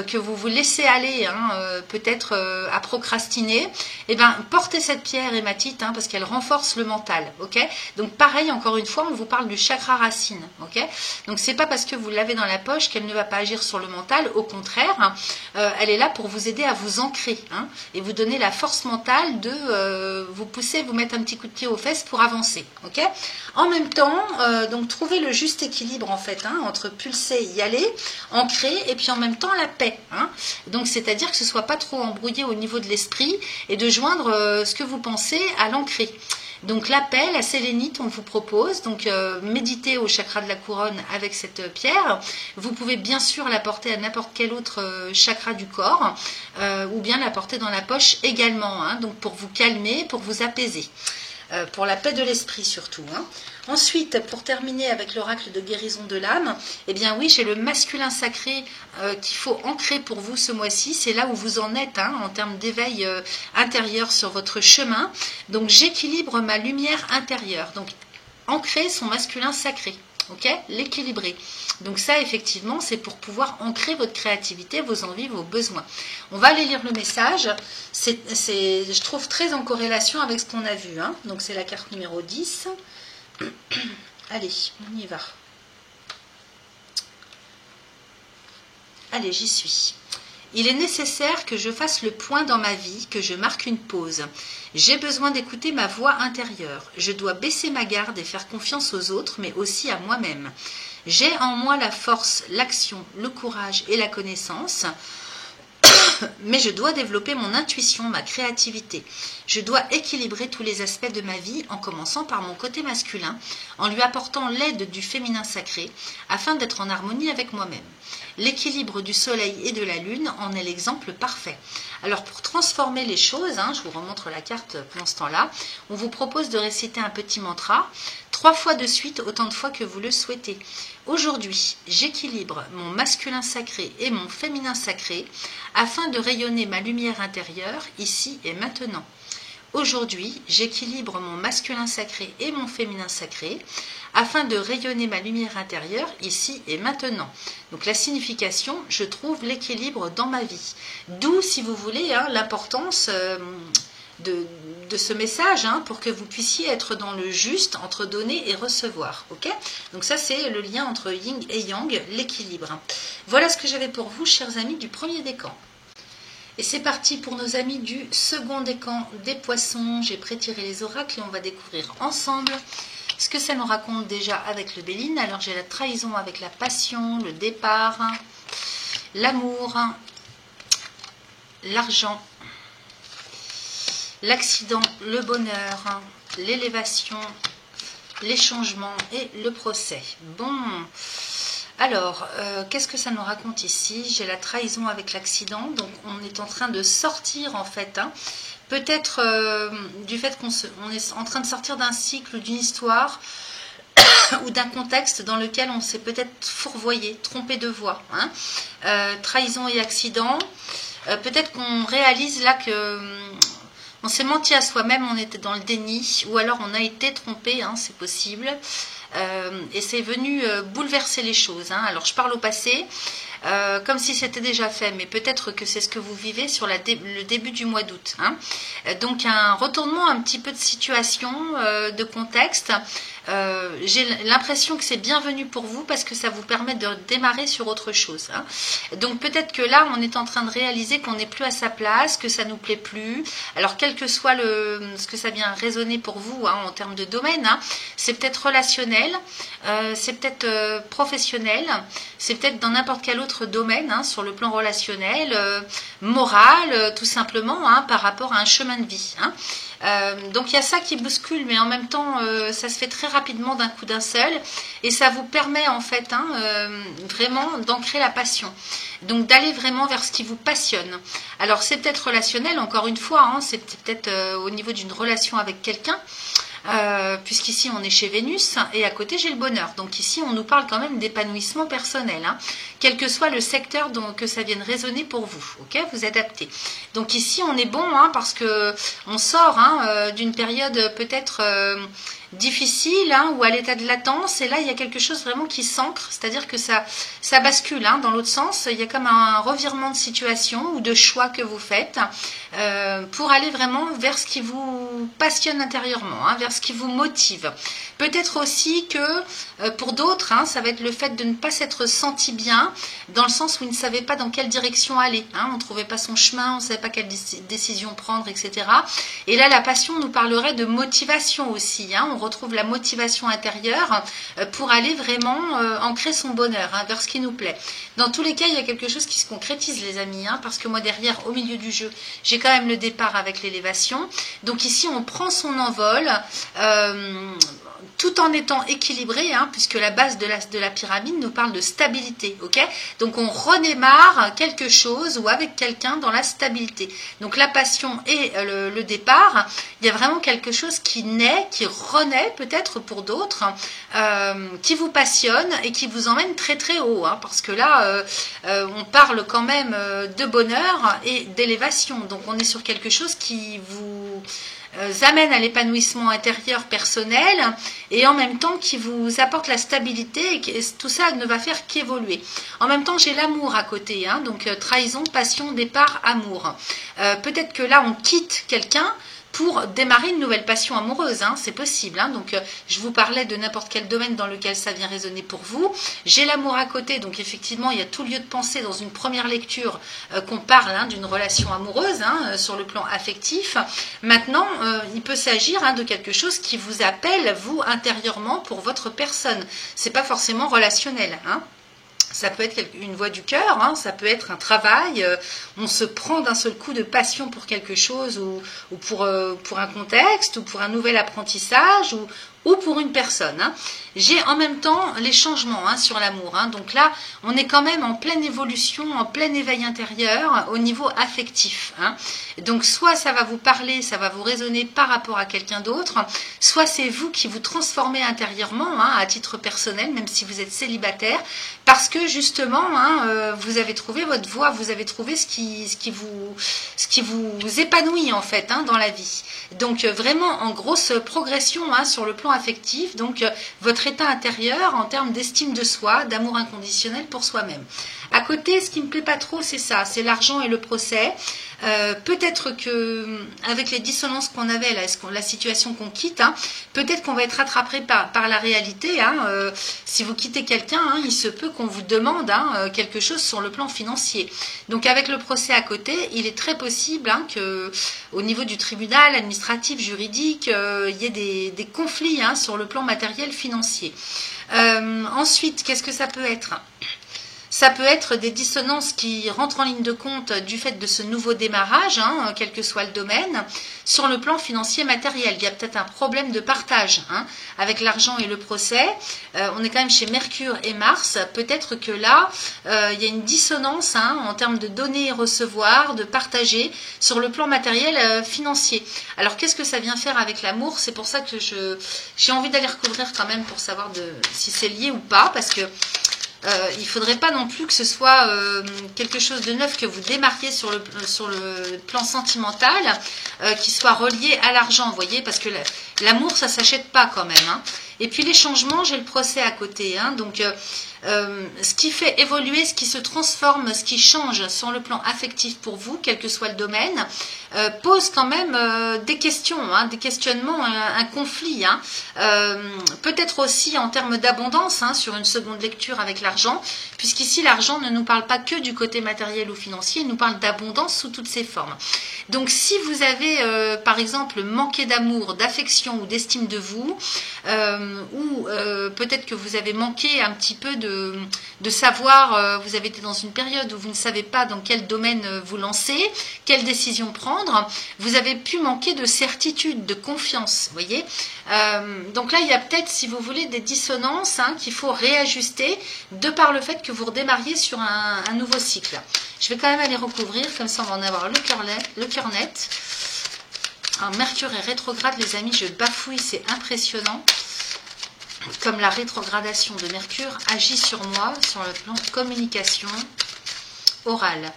que vous vous laissez aller, hein, peut-être à procrastiner, et ben portez cette pierre hématite, hein, parce qu'elle renforce le mental. Ok, donc pareil, encore une fois, on vous parle du chakra racine. Ok, donc c'est pas parce que vous l'avez dans la poche qu'elle ne va pas agir sur le mental. Au contraire, elle est là pour vous aider à vous ancrer, hein, et vous donner la force mentale de vous pousser, vous mettre un petit coup de pied aux fesses pour avancer. Ok, en même temps, donc trouver le juste équilibre en fait, hein, entre pulser, y aller, ancrer, et puis en même temps la paix, hein. Donc c'est-à-dire que ce soit pas trop embrouillé au niveau de l'esprit et de joindre ce que vous pensez à l'ancrer. Donc la paix, la sélénite, on vous propose, donc méditez au chakra de la couronne avec cette pierre. Vous pouvez bien sûr la porter à n'importe quel autre chakra du corps, ou bien la porter dans la poche également, hein, donc pour vous calmer, pour vous apaiser. Pour la paix de l'esprit surtout, hein. Ensuite, pour terminer avec l'oracle de guérison de l'âme, eh bien oui, j'ai le masculin sacré qu'il faut ancrer pour vous ce mois-ci. C'est là où vous en êtes, hein, en termes d'éveil intérieur sur votre chemin. Donc j'équilibre ma lumière intérieure. Donc ancrer son masculin sacré. Ok, l'équilibrer. Donc ça, effectivement, c'est pour pouvoir ancrer votre créativité, vos envies, vos besoins. On va aller lire le message. Je trouve très en corrélation avec ce qu'on a vu, hein. Donc c'est la carte numéro 10. Allez, on y va. Allez, j'y suis. Il est nécessaire que je fasse le point dans ma vie, que je marque une pause. J'ai besoin d'écouter ma voix intérieure. Je dois baisser ma garde et faire confiance aux autres, mais aussi à moi-même. J'ai en moi la force, l'action, le courage et la connaissance, mais je dois développer mon intuition, ma créativité. Je dois équilibrer tous les aspects de ma vie en commençant par mon côté masculin, en lui apportant l'aide du féminin sacré, afin d'être en harmonie avec moi-même. L'équilibre du soleil et de la lune en est l'exemple parfait. Alors pour transformer les choses, hein, je vous remontre la carte pendant ce temps-là, on vous propose de réciter un petit mantra, 3 fois de suite, autant de fois que vous le souhaitez. Aujourd'hui, j'équilibre mon masculin sacré et mon féminin sacré afin de rayonner ma lumière intérieure ici et maintenant. Aujourd'hui, j'équilibre mon masculin sacré et mon féminin sacré afin de rayonner ma lumière intérieure ici et maintenant. Donc la signification, je trouve l'équilibre dans ma vie. D'où, si vous voulez, hein, l'importance de ce message, hein, pour que vous puissiez être dans le juste entre donner et recevoir. Ok, donc ça, c'est le lien entre yin et yang, l'équilibre. Voilà ce que j'avais pour vous, chers amis du premier décan. Et c'est parti pour nos amis du second décan des poissons. J'ai prétiré les oracles et on va découvrir ensemble ce que ça nous raconte déjà avec le Béline. Alors j'ai la trahison avec la passion, le départ, l'amour, l'argent, l'accident, le bonheur, l'élévation, les changements et le procès. Bon, alors, qu'est-ce que ça nous raconte ici? J'ai la trahison avec l'accident, donc on est en train de sortir en fait, hein, peut-être du fait qu'on est en train de sortir d'un cycle ou d'une histoire ou d'un contexte dans lequel on s'est peut-être fourvoyé, trompé de voie. Hein. Trahison et accident. Peut-être qu'on réalise là que on s'est menti à soi-même, on était dans le déni, ou alors on a été trompé, hein, c'est possible. Et c'est venu bouleverser les choses. Hein. Alors je parle au passé, comme si c'était déjà fait, mais peut-être que c'est ce que vous vivez sur le début du mois d'août. Hein. Donc un retournement un petit peu de situation, de contexte. J'ai l'impression que c'est bienvenu pour vous parce que ça vous permet de démarrer sur autre chose. Hein. Donc peut-être que là, on est en train de réaliser qu'on n'est plus à sa place, que ça nous plaît plus. Alors quel que soit ce que ça vient résonner pour vous, hein, en termes de domaine, hein, c'est peut-être relationnel, c'est peut-être professionnel, c'est peut-être dans n'importe quel autre domaine, hein, sur le plan relationnel, moral, tout simplement, hein, par rapport à un chemin de vie. Hein. Donc il y a ça qui bouscule, mais en même temps ça se fait très rapidement d'un coup d'un seul, et ça vous permet en fait, hein, vraiment d'ancrer la passion, donc d'aller vraiment vers ce qui vous passionne. Alors c'est peut-être relationnel, encore une fois, hein, c'est peut-être au niveau d'une relation avec quelqu'un, puisqu'ici on est chez Vénus et à côté j'ai le bonheur, donc ici on nous parle quand même d'épanouissement personnel, hein, quel que soit le secteur que ça vienne résonner pour vous, ok, vous adaptez. Donc ici on est bon, hein, parce que on sort, hein, d'une période peut-être difficile, hein, ou à l'état de latence, et là il y a quelque chose vraiment qui s'ancre, c'est-à-dire que ça bascule, hein, dans l'autre sens. Il y a comme un revirement de situation ou de choix que vous faites pour aller vraiment vers ce qui vous passionne intérieurement, hein, vers ce qui vous motive. Peut-être aussi que pour d'autres, hein, ça va être le fait de ne pas s'être senti bien, dans le sens où ils ne savaient pas dans quelle direction aller, hein, on ne trouvait pas son chemin, on ne savait pas quelle décision prendre, etc. Et là la passion nous parlerait de motivation aussi, hein, on retrouve la motivation intérieure pour aller vraiment ancrer son bonheur, hein, vers ce qui nous plaît. Dans tous les cas, il y a quelque chose qui se concrétise, les amis, hein, parce que moi derrière, au milieu du jeu, j'ai quand même le départ avec l'élévation. Donc ici, on prend son envol, tout en étant équilibré, hein, puisque la base de la pyramide nous parle de stabilité, ok? Donc on redémarre quelque chose ou avec quelqu'un dans la stabilité. Donc la passion et le départ, il y a vraiment quelque chose qui naît, qui renaît peut-être pour d'autres, qui vous passionne et qui vous emmène très très haut, hein, parce que là, on parle quand même de bonheur et d'élévation. Donc on est sur quelque chose qui vous amène à l'épanouissement intérieur personnel et en même temps qui vous apporte la stabilité, et tout ça ne va faire qu'évoluer. En même temps, j'ai l'amour à côté, hein, donc trahison, passion, départ, amour. Peut-être que là, on quitte quelqu'un pour démarrer une nouvelle passion amoureuse, hein, c'est possible. Hein, donc, je vous parlais de n'importe quel domaine dans lequel ça vient résonner pour vous. J'ai l'amour à côté, donc effectivement, il y a tout lieu de penser dans une première lecture qu'on parle, hein, d'une relation amoureuse, hein, sur le plan affectif. Maintenant, il peut s'agir, hein, de quelque chose qui vous appelle, vous, intérieurement, pour votre personne. C'est pas forcément relationnel, hein. Ça peut être une voix du cœur, hein, ça peut être un travail, on se prend d'un seul coup de passion pour quelque chose, ou pour un contexte, ou pour un nouvel apprentissage, ou pour une personne. Hein. J'ai en même temps les changements, hein, sur l'amour. Hein. Donc là, on est quand même en pleine évolution, en plein éveil intérieur au niveau affectif. Hein. Donc soit ça va vous parler, ça va vous résonner par rapport à quelqu'un d'autre, soit c'est vous qui vous transformez intérieurement, hein, à titre personnel, même si vous êtes célibataire, parce que justement, hein, vous avez trouvé votre voie, vous avez trouvé ce qui vous épanouit en fait, hein, dans la vie. Donc vraiment en grosse progression, hein, sur le plan affectif, donc votre état intérieur en termes d'estime de soi, d'amour inconditionnel pour soi-même. À côté, ce qui me plaît pas trop, c'est ça, c'est l'argent et le procès. Peut-être que avec les dissonances qu'on avait là, la situation qu'on quitte, hein, peut-être qu'on va être rattrapé par la réalité. Hein, si vous quittez quelqu'un, hein, il se peut qu'on vous demande, hein, quelque chose sur le plan financier. Donc avec le procès à côté, il est très possible, hein, que au niveau du tribunal administratif, juridique, il y ait des conflits, hein, sur le plan matériel financier. Ensuite, qu'est-ce que ça peut être ? Ça peut être des dissonances qui rentrent en ligne de compte du fait de ce nouveau démarrage, hein, quel que soit le domaine. Sur le plan financier matériel, il y a peut-être un problème de partage hein, avec l'argent et le procès. On est quand même chez Mercure et Mars. Peut-être que là, il y a une dissonance hein, en termes de donner et recevoir, de partager sur le plan matériel financier. Alors, qu'est-ce que ça vient faire avec l'amour? C'est pour ça que j'ai envie d'aller recouvrir quand même pour savoir si c'est lié ou pas, parce que il ne faudrait pas non plus que ce soit quelque chose de neuf que vous démarquiez sur le plan sentimental, qui soit relié à l'argent, vous voyez, parce que l'amour, ça ne s'achète pas quand même. Hein. Et puis les changements, j'ai le procès à côté. Hein, donc, ce qui fait évoluer, ce qui se transforme, ce qui change sur le plan affectif pour vous, quel que soit le domaine, pose quand même des questions, hein, des questionnements, un conflit. Hein. Peut-être aussi en termes d'abondance, hein, sur une seconde lecture avec l'argent, puisqu'ici l'argent ne nous parle pas que du côté matériel ou financier, il nous parle d'abondance sous toutes ses formes. Donc si vous avez par exemple manqué d'amour, d'affection ou d'estime de vous, ou peut-être que vous avez manqué un petit peu de savoir, vous avez été dans une période où vous ne savez pas dans quel domaine vous lancer, quelle décision prendre, vous avez pu manquer de certitude, de confiance, vous voyez. Donc là, il y a peut-être, si vous voulez, des dissonances hein, qu'il faut réajuster de par le fait que vous redémarriez sur un nouveau cycle. Je vais quand même aller recouvrir, comme ça on va en avoir le cœur net. Alors, Mercure est rétrograde, les amis, je bafouille, c'est impressionnant. Comme la rétrogradation de Mercure agit sur moi, sur le plan de communication orale.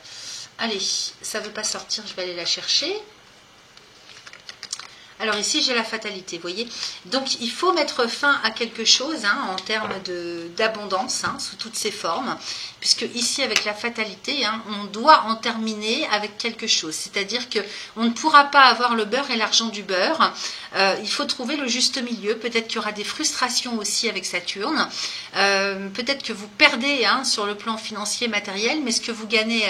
Allez, ça ne veut pas sortir, je vais aller la chercher. Alors ici, j'ai la fatalité, vous voyez. Donc, il faut mettre fin à quelque chose hein, en termes d'abondance, hein, sous toutes ses formes. Puisque ici, avec la fatalité, hein, on doit en terminer avec quelque chose. C'est-à-dire qu'on ne pourra pas avoir le beurre et l'argent du beurre. Il faut trouver le juste milieu. Peut-être qu'il y aura des frustrations aussi avec Saturne. Peut-être que vous perdez hein, sur le plan financier, matériel, mais ce que vous gagnez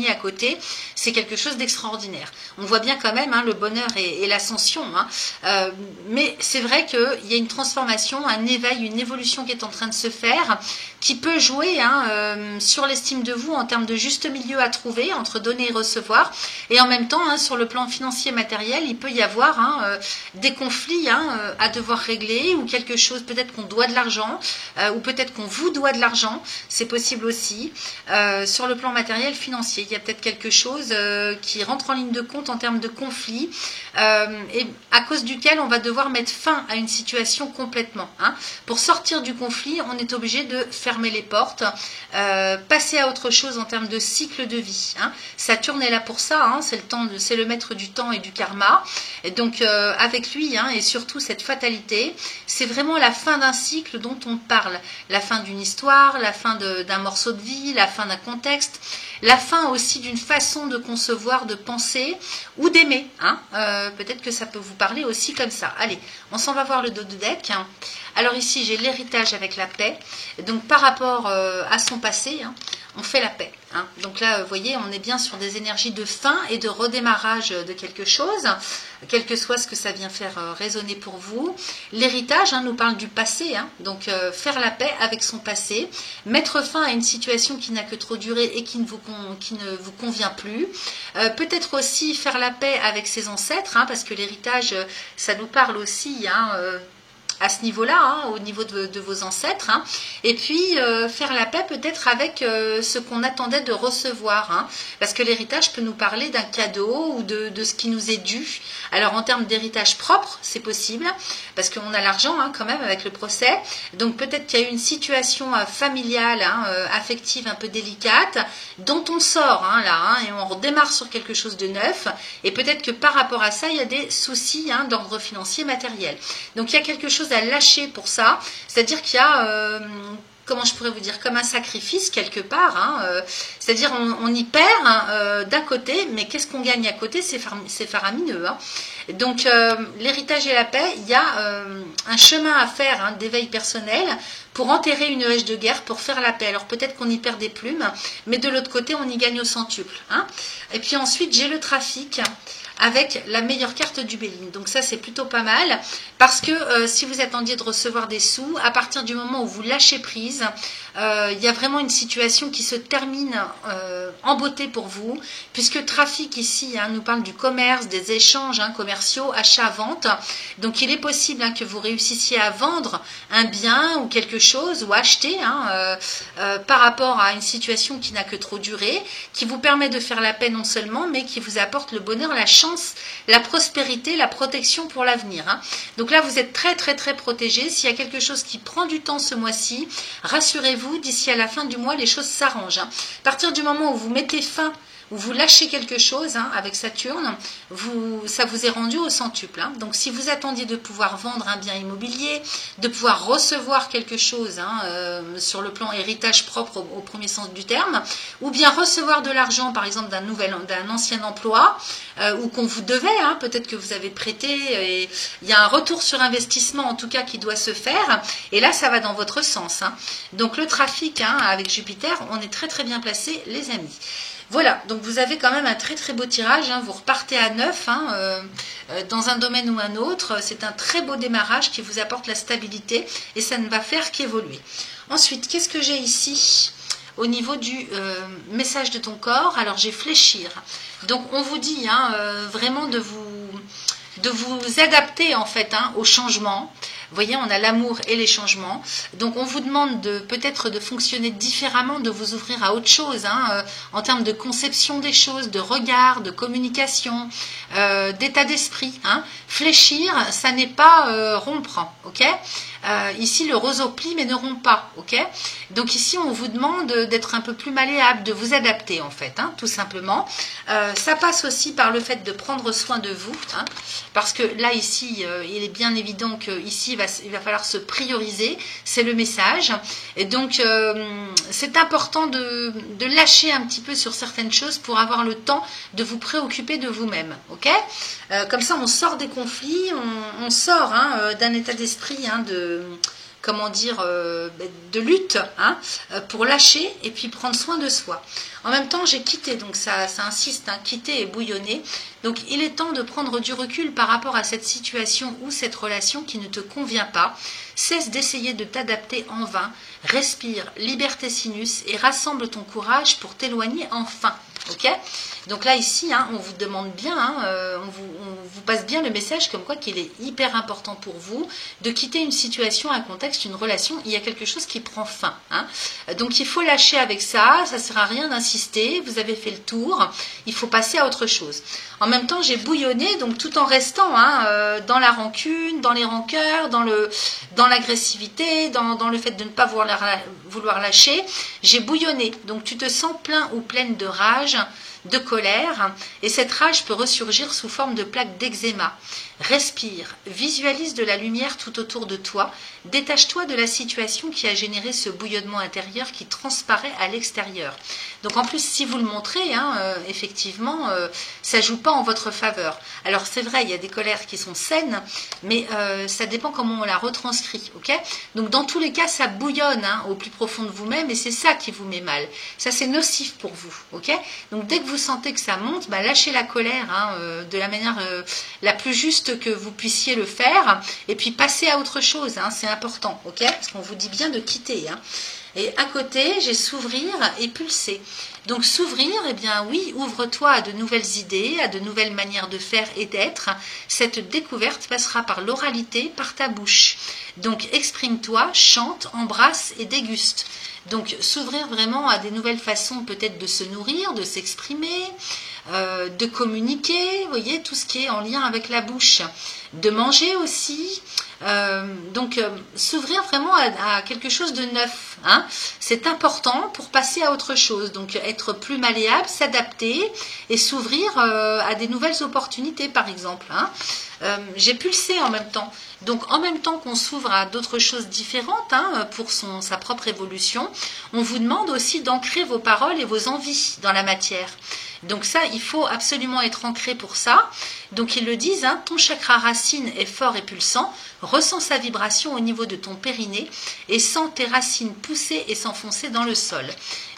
à côté, c'est quelque chose d'extraordinaire. On voit bien quand même hein, le bonheur et l'ascension. Hein. Mais c'est vrai qu'il y a une transformation, un éveil, une évolution qui est en train de se faire, qui peut jouer hein, sur l'estime de vous en termes de juste milieu à trouver entre donner et recevoir. Et en même temps, hein, sur le plan financier matériel, il peut y avoir hein, des conflits hein, à devoir régler ou quelque chose, peut-être qu'on doit de l'argent ou peut-être qu'on vous doit de l'argent. C'est possible aussi. Sur le plan matériel, financier, il y a peut-être quelque chose qui rentre en ligne de compte en termes de conflit. Et à cause duquel on va devoir mettre fin à une situation complètement. Hein. Pour sortir du conflit, on est obligé de fermer les portes, passer à autre chose en termes de cycle de vie. Hein. Saturne est là pour ça, hein. C'est le maître du temps et du karma. Et donc avec lui, hein, et surtout cette fatalité, c'est vraiment la fin d'un cycle dont on parle. La fin d'une histoire, la fin d'un morceau de vie, la fin d'un contexte, la fin aussi d'une façon de concevoir, de penser ou d'aimer. Hein. Peut-être que ça peut vous parler aussi comme ça. Allez, on s'en va voir le dos de deck. Alors ici, j'ai l'héritage avec la paix. Donc par rapport à son passé, hein, on fait la paix. Hein. Donc là, vous voyez, on est bien sur des énergies de fin et de redémarrage de quelque chose, quel que soit ce que ça vient faire résonner pour vous. L'héritage hein, nous parle du passé, hein. Donc faire la paix avec son passé, mettre fin à une situation qui n'a que trop duré et qui ne vous convient plus. Peut-être aussi faire la paix avec ses ancêtres, hein, parce que l'héritage, ça nous parle aussi hein, à ce niveau-là, hein, au niveau de vos ancêtres, hein. Et puis faire la paix peut-être avec ce qu'on attendait de recevoir, hein, parce que l'héritage peut nous parler d'un cadeau ou de ce qui nous est dû. Alors en termes d'héritage propre, c'est possible, parce qu'on a l'argent hein, quand même avec le procès, donc peut-être qu'il y a eu une situation familiale, hein, affective un peu délicate, dont on sort hein, là, hein, et on redémarre sur quelque chose de neuf, et peut-être que par rapport à ça, il y a des soucis hein, d'ordre financier, matériel. Donc il y a quelque chose à lâcher pour ça, c'est-à-dire qu'il y a comment je pourrais vous dire, comme un sacrifice quelque part, hein, c'est-à-dire on y perd hein, d'un côté, mais qu'est-ce qu'on gagne à côté, c'est faramineux. Hein. Donc l'héritage et la paix, il y a un chemin à faire hein, d'éveil personnel pour enterrer une hache de guerre, pour faire la paix. Alors peut-être qu'on y perd des plumes, mais de l'autre côté, on y gagne au centuple. Hein. Et puis ensuite, j'ai le trafic. avec la meilleure carte du Béline. Donc ça, c'est plutôt pas mal, parce que si vous attendiez de recevoir des sous, à partir du moment où vous lâchez prise, il y a vraiment une situation qui se termine en beauté pour vous, puisque trafic ici nous parle du commerce, des échanges commerciaux, achats, ventes. Donc il est possible que vous réussissiez à vendre un bien ou quelque chose, ou acheter par rapport à une situation qui n'a que trop duré, qui vous permet de faire la paix non seulement, mais qui vous apporte le bonheur, la chance, la prospérité, la protection pour l'avenir. Donc là, vous êtes très très très protégé. S'il y a quelque chose qui prend du temps ce mois-ci, rassurez-vous, d'ici à la fin du mois, les choses s'arrangent. À partir du moment où vous mettez fin, où vous lâchez quelque chose avec Saturne, ça vous est rendu au centuple. Donc si vous attendiez de pouvoir vendre un bien immobilier, de pouvoir recevoir quelque chose sur le plan héritage propre au premier sens du terme, ou bien recevoir de l'argent par exemple d'un ancien emploi, ou qu'on vous devait, peut-être que vous avez prêté, et il y a un retour sur investissement en tout cas qui doit se faire, et là ça va dans votre sens. Donc le trafic avec Jupiter, on est très très bien placé les amis. Voilà, donc vous avez quand même un très très beau tirage, vous repartez à 9 dans un domaine ou un autre, c'est un très beau démarrage qui vous apporte la stabilité et ça ne va faire qu'évoluer. Ensuite, qu'est-ce que j'ai ici au niveau du message de ton corps? Alors j'ai fléchir, donc on vous dit vraiment de vous adapter en fait au changement. Vous voyez, on a l'amour et les changements. Donc, on vous demande peut-être de fonctionner différemment, de vous ouvrir à autre chose, en termes de conception des choses, de regard, de communication, d'état d'esprit. Fléchir, ça n'est pas rompre, ok ? Ici, le roseau plie mais ne rompt pas, ok ? Donc ici, on vous demande d'être un peu plus malléable, de vous adapter en fait, tout simplement. Ça passe aussi par le fait de prendre soin de vous, parce que là, ici, il est bien évident qu'ici, il va falloir se prioriser, c'est le message. Et donc, c'est important de lâcher un petit peu sur certaines choses pour avoir le temps de vous préoccuper de vous-même, ok ? Comme ça, on sort des conflits, on sort d'un état d'esprit de lutte pour lâcher et puis prendre soin de soi. En même temps, j'ai quitté, donc ça insiste, quitter et bouillonner. Donc, il est temps de prendre du recul par rapport à cette situation ou cette relation qui ne te convient pas. Cesse d'essayer de t'adapter en vain. Respire, libère tes sinus et rassemble ton courage pour t'éloigner enfin. Ok ? Donc là, ici, on vous demande bien, on vous passe bien le message comme quoi qu'il est hyper important pour vous de quitter une situation, un contexte, une relation. Il y a quelque chose qui prend fin. Donc, il faut lâcher avec ça. Ça ne sert à rien d'insister. Vous avez fait le tour. Il faut passer à autre chose. En même temps, j'ai bouillonné, donc tout en restant dans la rancune, dans les rancœurs, dans l'agressivité, dans le fait de ne pas vouloir lâcher. J'ai bouillonné. Donc, tu te sens plein ou pleine de rage, de colère, et cette rage peut ressurgir sous forme de plaques d'eczéma. Respire, visualise de la lumière tout autour de toi, détache-toi de la situation qui a généré ce bouillonnement intérieur qui transparaît à l'extérieur. Donc en plus, si vous le montrez, effectivement, ça joue pas en votre faveur. Alors c'est vrai, il y a des colères qui sont saines, mais ça dépend comment on la retranscrit, ok ? Donc dans tous les cas, ça bouillonne au plus profond de vous-même, et c'est ça qui vous met mal. Ça, c'est nocif pour vous, ok ? Donc dès que vous sentez que ça monte, lâchez la colère de la manière la plus juste que vous puissiez le faire, et puis passez à autre chose, c'est important, ok ? Parce qu'on vous dit bien de quitter. Et à côté, j'ai s'ouvrir et pulser. Donc s'ouvrir, eh bien oui, ouvre-toi à de nouvelles idées, à de nouvelles manières de faire et d'être. Cette découverte passera par l'oralité, par ta bouche. Donc exprime-toi, chante, embrasse et déguste. Donc s'ouvrir vraiment à des nouvelles façons peut-être de se nourrir, de s'exprimer, de communiquer, vous voyez, tout ce qui est en lien avec la bouche. De manger aussi. Donc s'ouvrir vraiment à quelque chose de neuf, c'est important pour passer à autre chose, donc être plus malléable, s'adapter et s'ouvrir à des nouvelles opportunités par exemple. J'ai pulsé en même temps, donc en même temps qu'on s'ouvre à d'autres choses différentes pour sa propre évolution, on vous demande aussi d'ancrer vos paroles et vos envies dans la matière. Donc ça, il faut absolument être ancré pour ça. Donc ils le disent, ton chakra racine est fort et pulsant, ressens sa vibration au niveau de ton périnée et sens tes racines pousser et s'enfoncer dans le sol.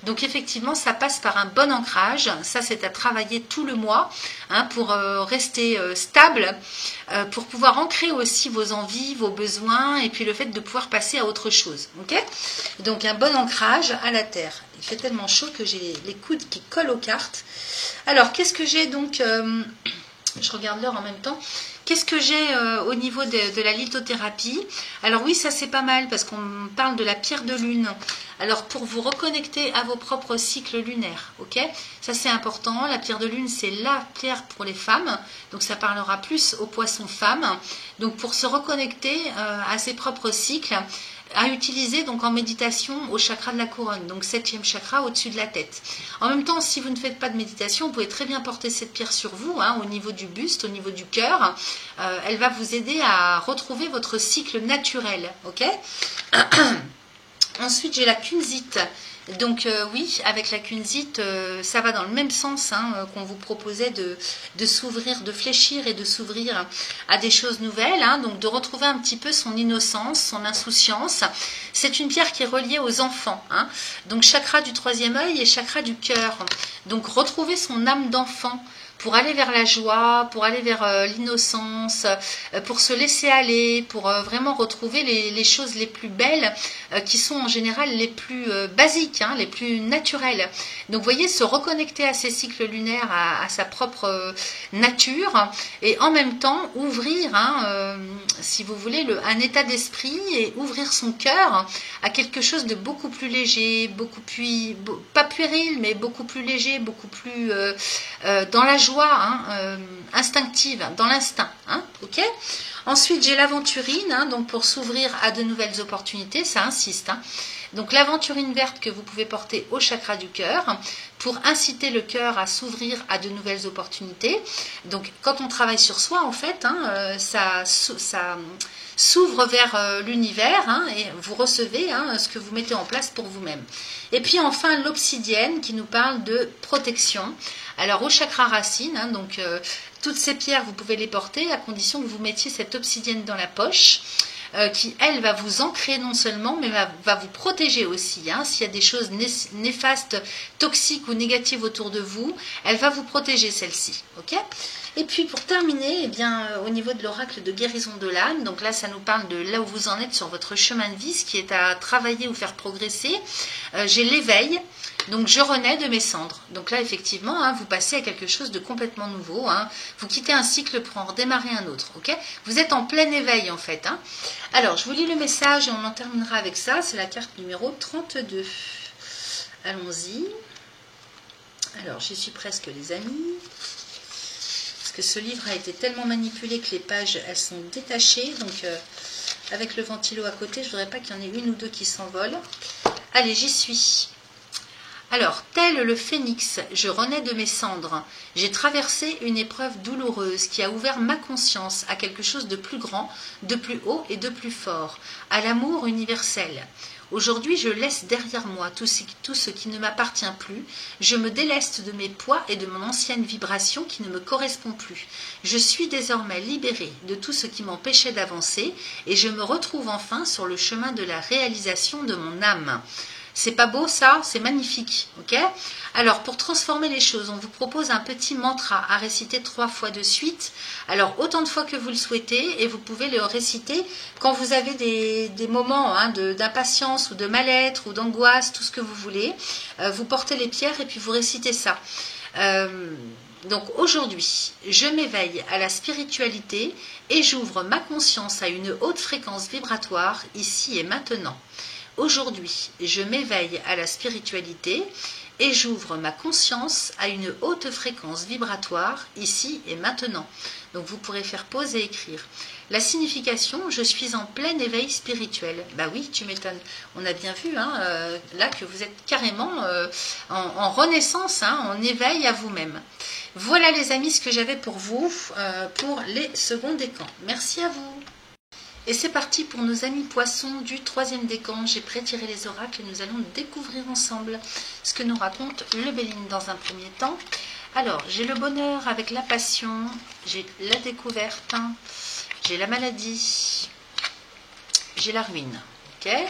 Donc effectivement, ça passe par un bon ancrage. Ça, c'est à travailler tout le mois hein, pour rester stable, pour pouvoir ancrer aussi vos envies, vos besoins et puis le fait de pouvoir passer à autre chose. Okay, donc un bon ancrage à la terre. Il fait tellement chaud que j'ai les coudes qui collent aux cartes. Alors, qu'est-ce que j'ai donc je regarde l'heure en même temps. Qu'est-ce que j'ai au niveau de la lithothérapie? Alors oui, ça c'est pas mal parce qu'on parle de la pierre de lune. Alors pour vous reconnecter à vos propres cycles lunaires, ok? Ça c'est important. La pierre de lune, c'est la pierre pour les femmes. Donc ça parlera plus aux poissons femmes. Donc pour se reconnecter à ses propres cycles, à utiliser donc en méditation au chakra de la couronne, donc 7e chakra au-dessus de la tête. En même temps, si vous ne faites pas de méditation, vous pouvez très bien porter cette pierre sur vous, hein, au niveau du buste, au niveau du cœur. Elle va vous aider à retrouver votre cycle naturel, ok? Ensuite, j'ai la kunzite. Donc oui, avec la kunzite, ça va dans le même sens hein, qu'on vous proposait de s'ouvrir, de fléchir et de s'ouvrir à des choses nouvelles, hein, donc de retrouver un petit peu son innocence, son insouciance. C'est une pierre qui est reliée aux enfants, hein, donc chakra du 3e œil et chakra du cœur. Donc retrouver son âme d'enfant, pour aller vers la joie, pour aller vers l'innocence, pour se laisser aller, pour vraiment retrouver les choses les plus belles, qui sont en général les plus basiques, hein, les plus naturelles. Donc vous voyez, se reconnecter à ses cycles lunaires, à sa propre nature, et en même temps ouvrir, hein, si vous voulez, un état d'esprit et ouvrir son cœur à quelque chose de beaucoup plus léger, beaucoup plus, pas puéril, mais beaucoup plus léger, beaucoup plus dans la joie, hein, instinctive, dans l'instinct, hein, ok. Ensuite, j'ai l'aventurine, hein, donc pour s'ouvrir à de nouvelles opportunités, ça insiste. Hein. Donc l'aventurine verte que vous pouvez porter au chakra du cœur pour inciter le cœur à s'ouvrir à de nouvelles opportunités. Donc quand on travaille sur soi, en fait, hein, ça s'ouvre vers l'univers hein, et vous recevez hein, ce que vous mettez en place pour vous-même. Et puis enfin l'obsidienne qui nous parle de protection. Alors au chakra racine, hein, donc toutes ces pierres vous pouvez les porter à condition que vous mettiez cette obsidienne dans la poche. Qui, elle, va vous ancrer non seulement, mais va vous protéger aussi. Hein. S'il y a des choses néfastes, toxiques ou négatives autour de vous, elle va vous protéger celle-ci. Okay, et puis pour terminer, eh bien, au niveau de l'oracle de guérison de l'âme, donc là ça nous parle de là où vous en êtes sur votre chemin de vie, ce qui est à travailler ou faire progresser. J'ai l'éveil. Donc je renais de mes cendres. Donc là effectivement, hein, vous passez à quelque chose de complètement nouveau. Hein. Vous quittez un cycle pour en redémarrer un autre. Okay, vous êtes en plein éveil en fait. Hein. Alors je vous lis le message et on en terminera avec ça. C'est la carte numéro 32. Allons-y. Alors j'y suis presque les amis. Parce que ce livre a été tellement manipulé que les pages elles sont détachées. Donc avec le ventilo à côté, je ne voudrais pas qu'il y en ait une ou deux qui s'envolent. Allez, j'y suis. Alors, tel le phénix, je renais de mes cendres. J'ai traversé une épreuve douloureuse qui a ouvert ma conscience à quelque chose de plus grand, de plus haut et de plus fort, à l'amour universel. Aujourd'hui, je laisse derrière moi tout ce qui ne m'appartient plus. Je me déleste de mes poids et de mon ancienne vibration qui ne me correspond plus. Je suis désormais libérée de tout ce qui m'empêchait d'avancer et je me retrouve enfin sur le chemin de la réalisation de mon âme. C'est pas beau ça? C'est magnifique, ok? Alors, pour transformer les choses, on vous propose un petit mantra à réciter 3 fois de suite. Alors, autant de fois que vous le souhaitez, et vous pouvez le réciter quand vous avez des moments hein, d'impatience ou de mal-être ou d'angoisse, tout ce que vous voulez. Vous portez les pierres et puis vous récitez ça. Donc, aujourd'hui, je m'éveille à la spiritualité et j'ouvre ma conscience à une haute fréquence vibratoire, ici et maintenant. Aujourd'hui, je m'éveille à la spiritualité et j'ouvre ma conscience à une haute fréquence vibratoire, ici et maintenant. Donc vous pourrez faire pause et écrire. La signification, je suis en plein éveil spirituel. Bah oui, tu m'étonnes. On a bien vu hein, là que vous êtes carrément en renaissance, hein, en éveil à vous-même. Voilà les amis ce que j'avais pour vous, pour les seconds décans. Merci à vous. Et c'est parti pour nos amis poissons du 3e décan. J'ai prétiré les oracles et nous allons découvrir ensemble ce que nous raconte le Béline dans un premier temps. Alors, j'ai le bonheur avec la passion, j'ai la découverte, j'ai la maladie, j'ai la ruine. Okay,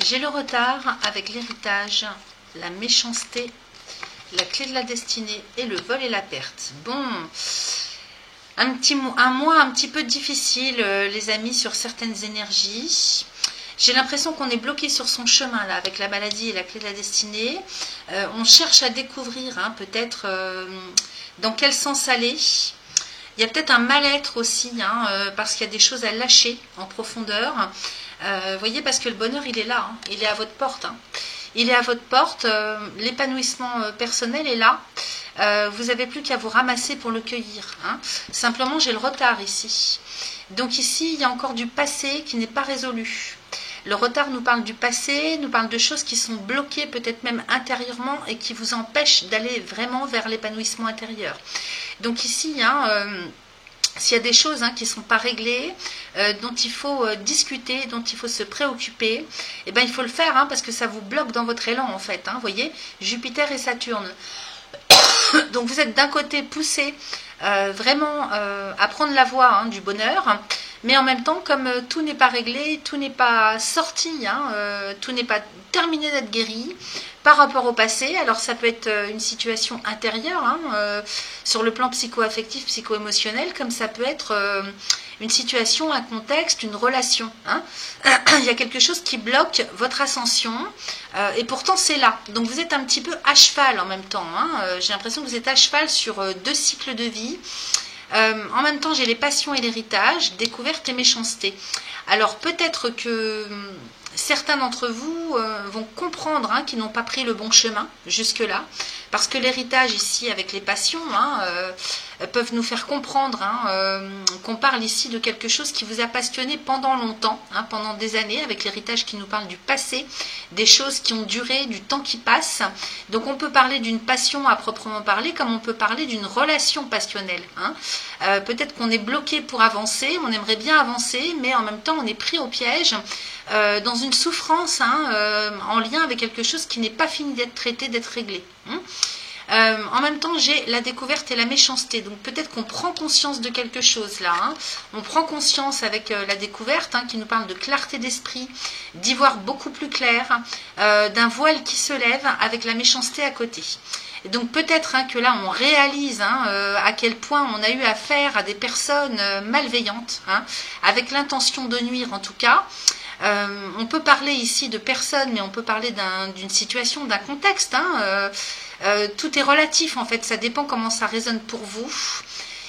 j'ai le retard avec l'héritage la méchanceté, la clé de la destinée et le vol et la perte. Bon, un mois un petit peu difficile, les amis, sur certaines énergies. J'ai l'impression qu'on est bloqué sur son chemin là, avec la maladie et la clé de la destinée. On cherche à découvrir peut-être dans quel sens aller. Il y a peut-être un mal-être aussi, parce qu'il y a des choses à lâcher en profondeur. Vous voyez, parce que le bonheur, il est là, il est à votre porte. Il est à votre porte, l'épanouissement personnel est là. Vous n'avez plus qu'à vous ramasser pour le cueillir. Simplement, j'ai le retard ici. Donc ici, il y a encore du passé qui n'est pas résolu. Le retard nous parle du passé, nous parle de choses qui sont bloquées peut-être même intérieurement et qui vous empêchent d'aller vraiment vers l'épanouissement intérieur. Donc ici, s'il y a des choses qui ne sont pas réglées, dont il faut discuter, dont il faut se préoccuper, eh ben, il faut le faire parce que ça vous bloque dans votre élan en fait. Vous voyez, Jupiter et Saturne. Donc vous êtes d'un côté poussé vraiment à prendre la voie du bonheur, mais en même temps, comme tout n'est pas réglé, tout n'est pas sorti, tout n'est pas terminé d'être guéri par rapport au passé. Alors ça peut être une situation intérieure, sur le plan psycho-affectif, psycho-émotionnel, comme ça peut être une situation, un contexte, une relation. Il y a quelque chose qui bloque votre ascension, et pourtant c'est là. Donc vous êtes un petit peu à cheval en même temps. J'ai l'impression que vous êtes à cheval sur 2 cycles de vie. En même temps, j'ai les passions et l'héritage, découverte et méchanceté. Alors peut-être que certains d'entre vous vont comprendre qu'ils n'ont pas pris le bon chemin jusque-là, parce que l'héritage ici avec les passions peuvent nous faire comprendre qu'on parle ici de quelque chose qui vous a passionné pendant longtemps, pendant des années, avec l'héritage qui nous parle du passé, des choses qui ont duré, du temps qui passe. Donc on peut parler d'une passion à proprement parler, comme on peut parler d'une relation passionnelle. Peut-être qu'on est bloqué pour avancer, on aimerait bien avancer, mais en même temps on est pris au piège, dans une souffrance en lien avec quelque chose qui n'est pas fini d'être traité, d'être réglé. En même temps, j'ai la découverte et la méchanceté. Donc peut-être qu'on prend conscience de quelque chose là. On prend conscience avec la découverte qui nous parle de clarté d'esprit, d'y voir beaucoup plus clair, d'un voile qui se lève avec la méchanceté à côté. Et donc peut-être que là on réalise à quel point on a eu affaire à des personnes malveillantes, avec l'intention de nuire en tout cas. On peut parler ici de personnes, mais on peut parler d'une situation, d'un contexte. Tout est relatif en fait, ça dépend comment ça résonne pour vous.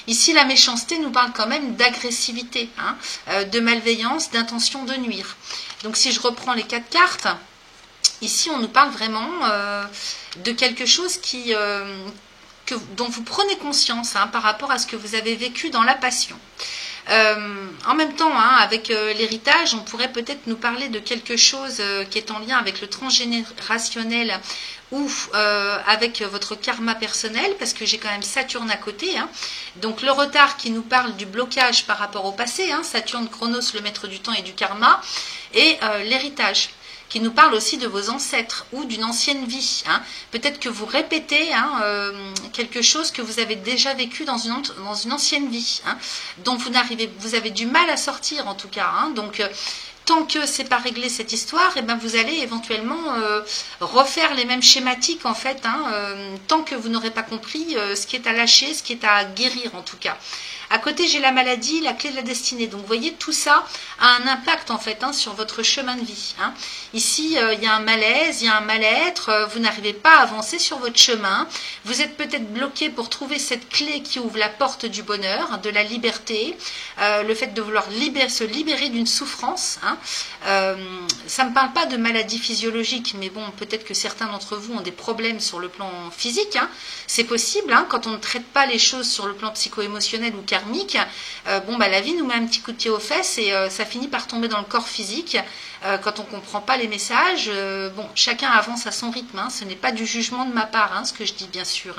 Ici, la méchanceté nous parle quand même d'agressivité, de malveillance, d'intention de nuire. Donc si je reprends les 4 cartes, ici on nous parle vraiment de quelque chose dont vous prenez conscience par rapport à ce que vous avez vécu dans la passion. En même temps, avec l'héritage, on pourrait peut-être nous parler de quelque chose qui est en lien avec le transgénérationnel ou avec votre karma personnel, parce que j'ai quand même Saturne à côté. Donc le retard qui nous parle du blocage par rapport au passé, Saturne, Chronos, le maître du temps et du karma, et l'héritage qui nous parle aussi de vos ancêtres ou d'une ancienne vie. Peut-être que vous répétez quelque chose que vous avez déjà vécu dans une ancienne vie, dont vous avez du mal à sortir en tout cas. Donc tant que c'est pas réglé cette histoire, vous allez éventuellement refaire les mêmes schématiques en fait, tant que vous n'aurez pas compris ce qui est à lâcher, ce qui est à guérir en tout cas. À côté, j'ai la maladie, la clé de la destinée. Donc, vous voyez, tout ça a un impact, en fait, sur votre chemin de vie. Ici, il y a un malaise, il y a un mal-être. Vous n'arrivez pas à avancer sur votre chemin. Vous êtes peut-être bloqué pour trouver cette clé qui ouvre la porte du bonheur, de la liberté. Le fait de vouloir se libérer d'une souffrance. Ça ne me parle pas de maladie physiologique, mais bon, peut-être que certains d'entre vous ont des problèmes sur le plan physique. C'est possible, quand on ne traite pas les choses sur le plan psycho-émotionnel ou karmique, la vie nous met un petit coup de pied aux fesses et ça finit par tomber dans le corps physique quand on ne comprend pas les messages. Chacun avance à son rythme, ce n'est pas du jugement de ma part, ce que je dis bien sûr.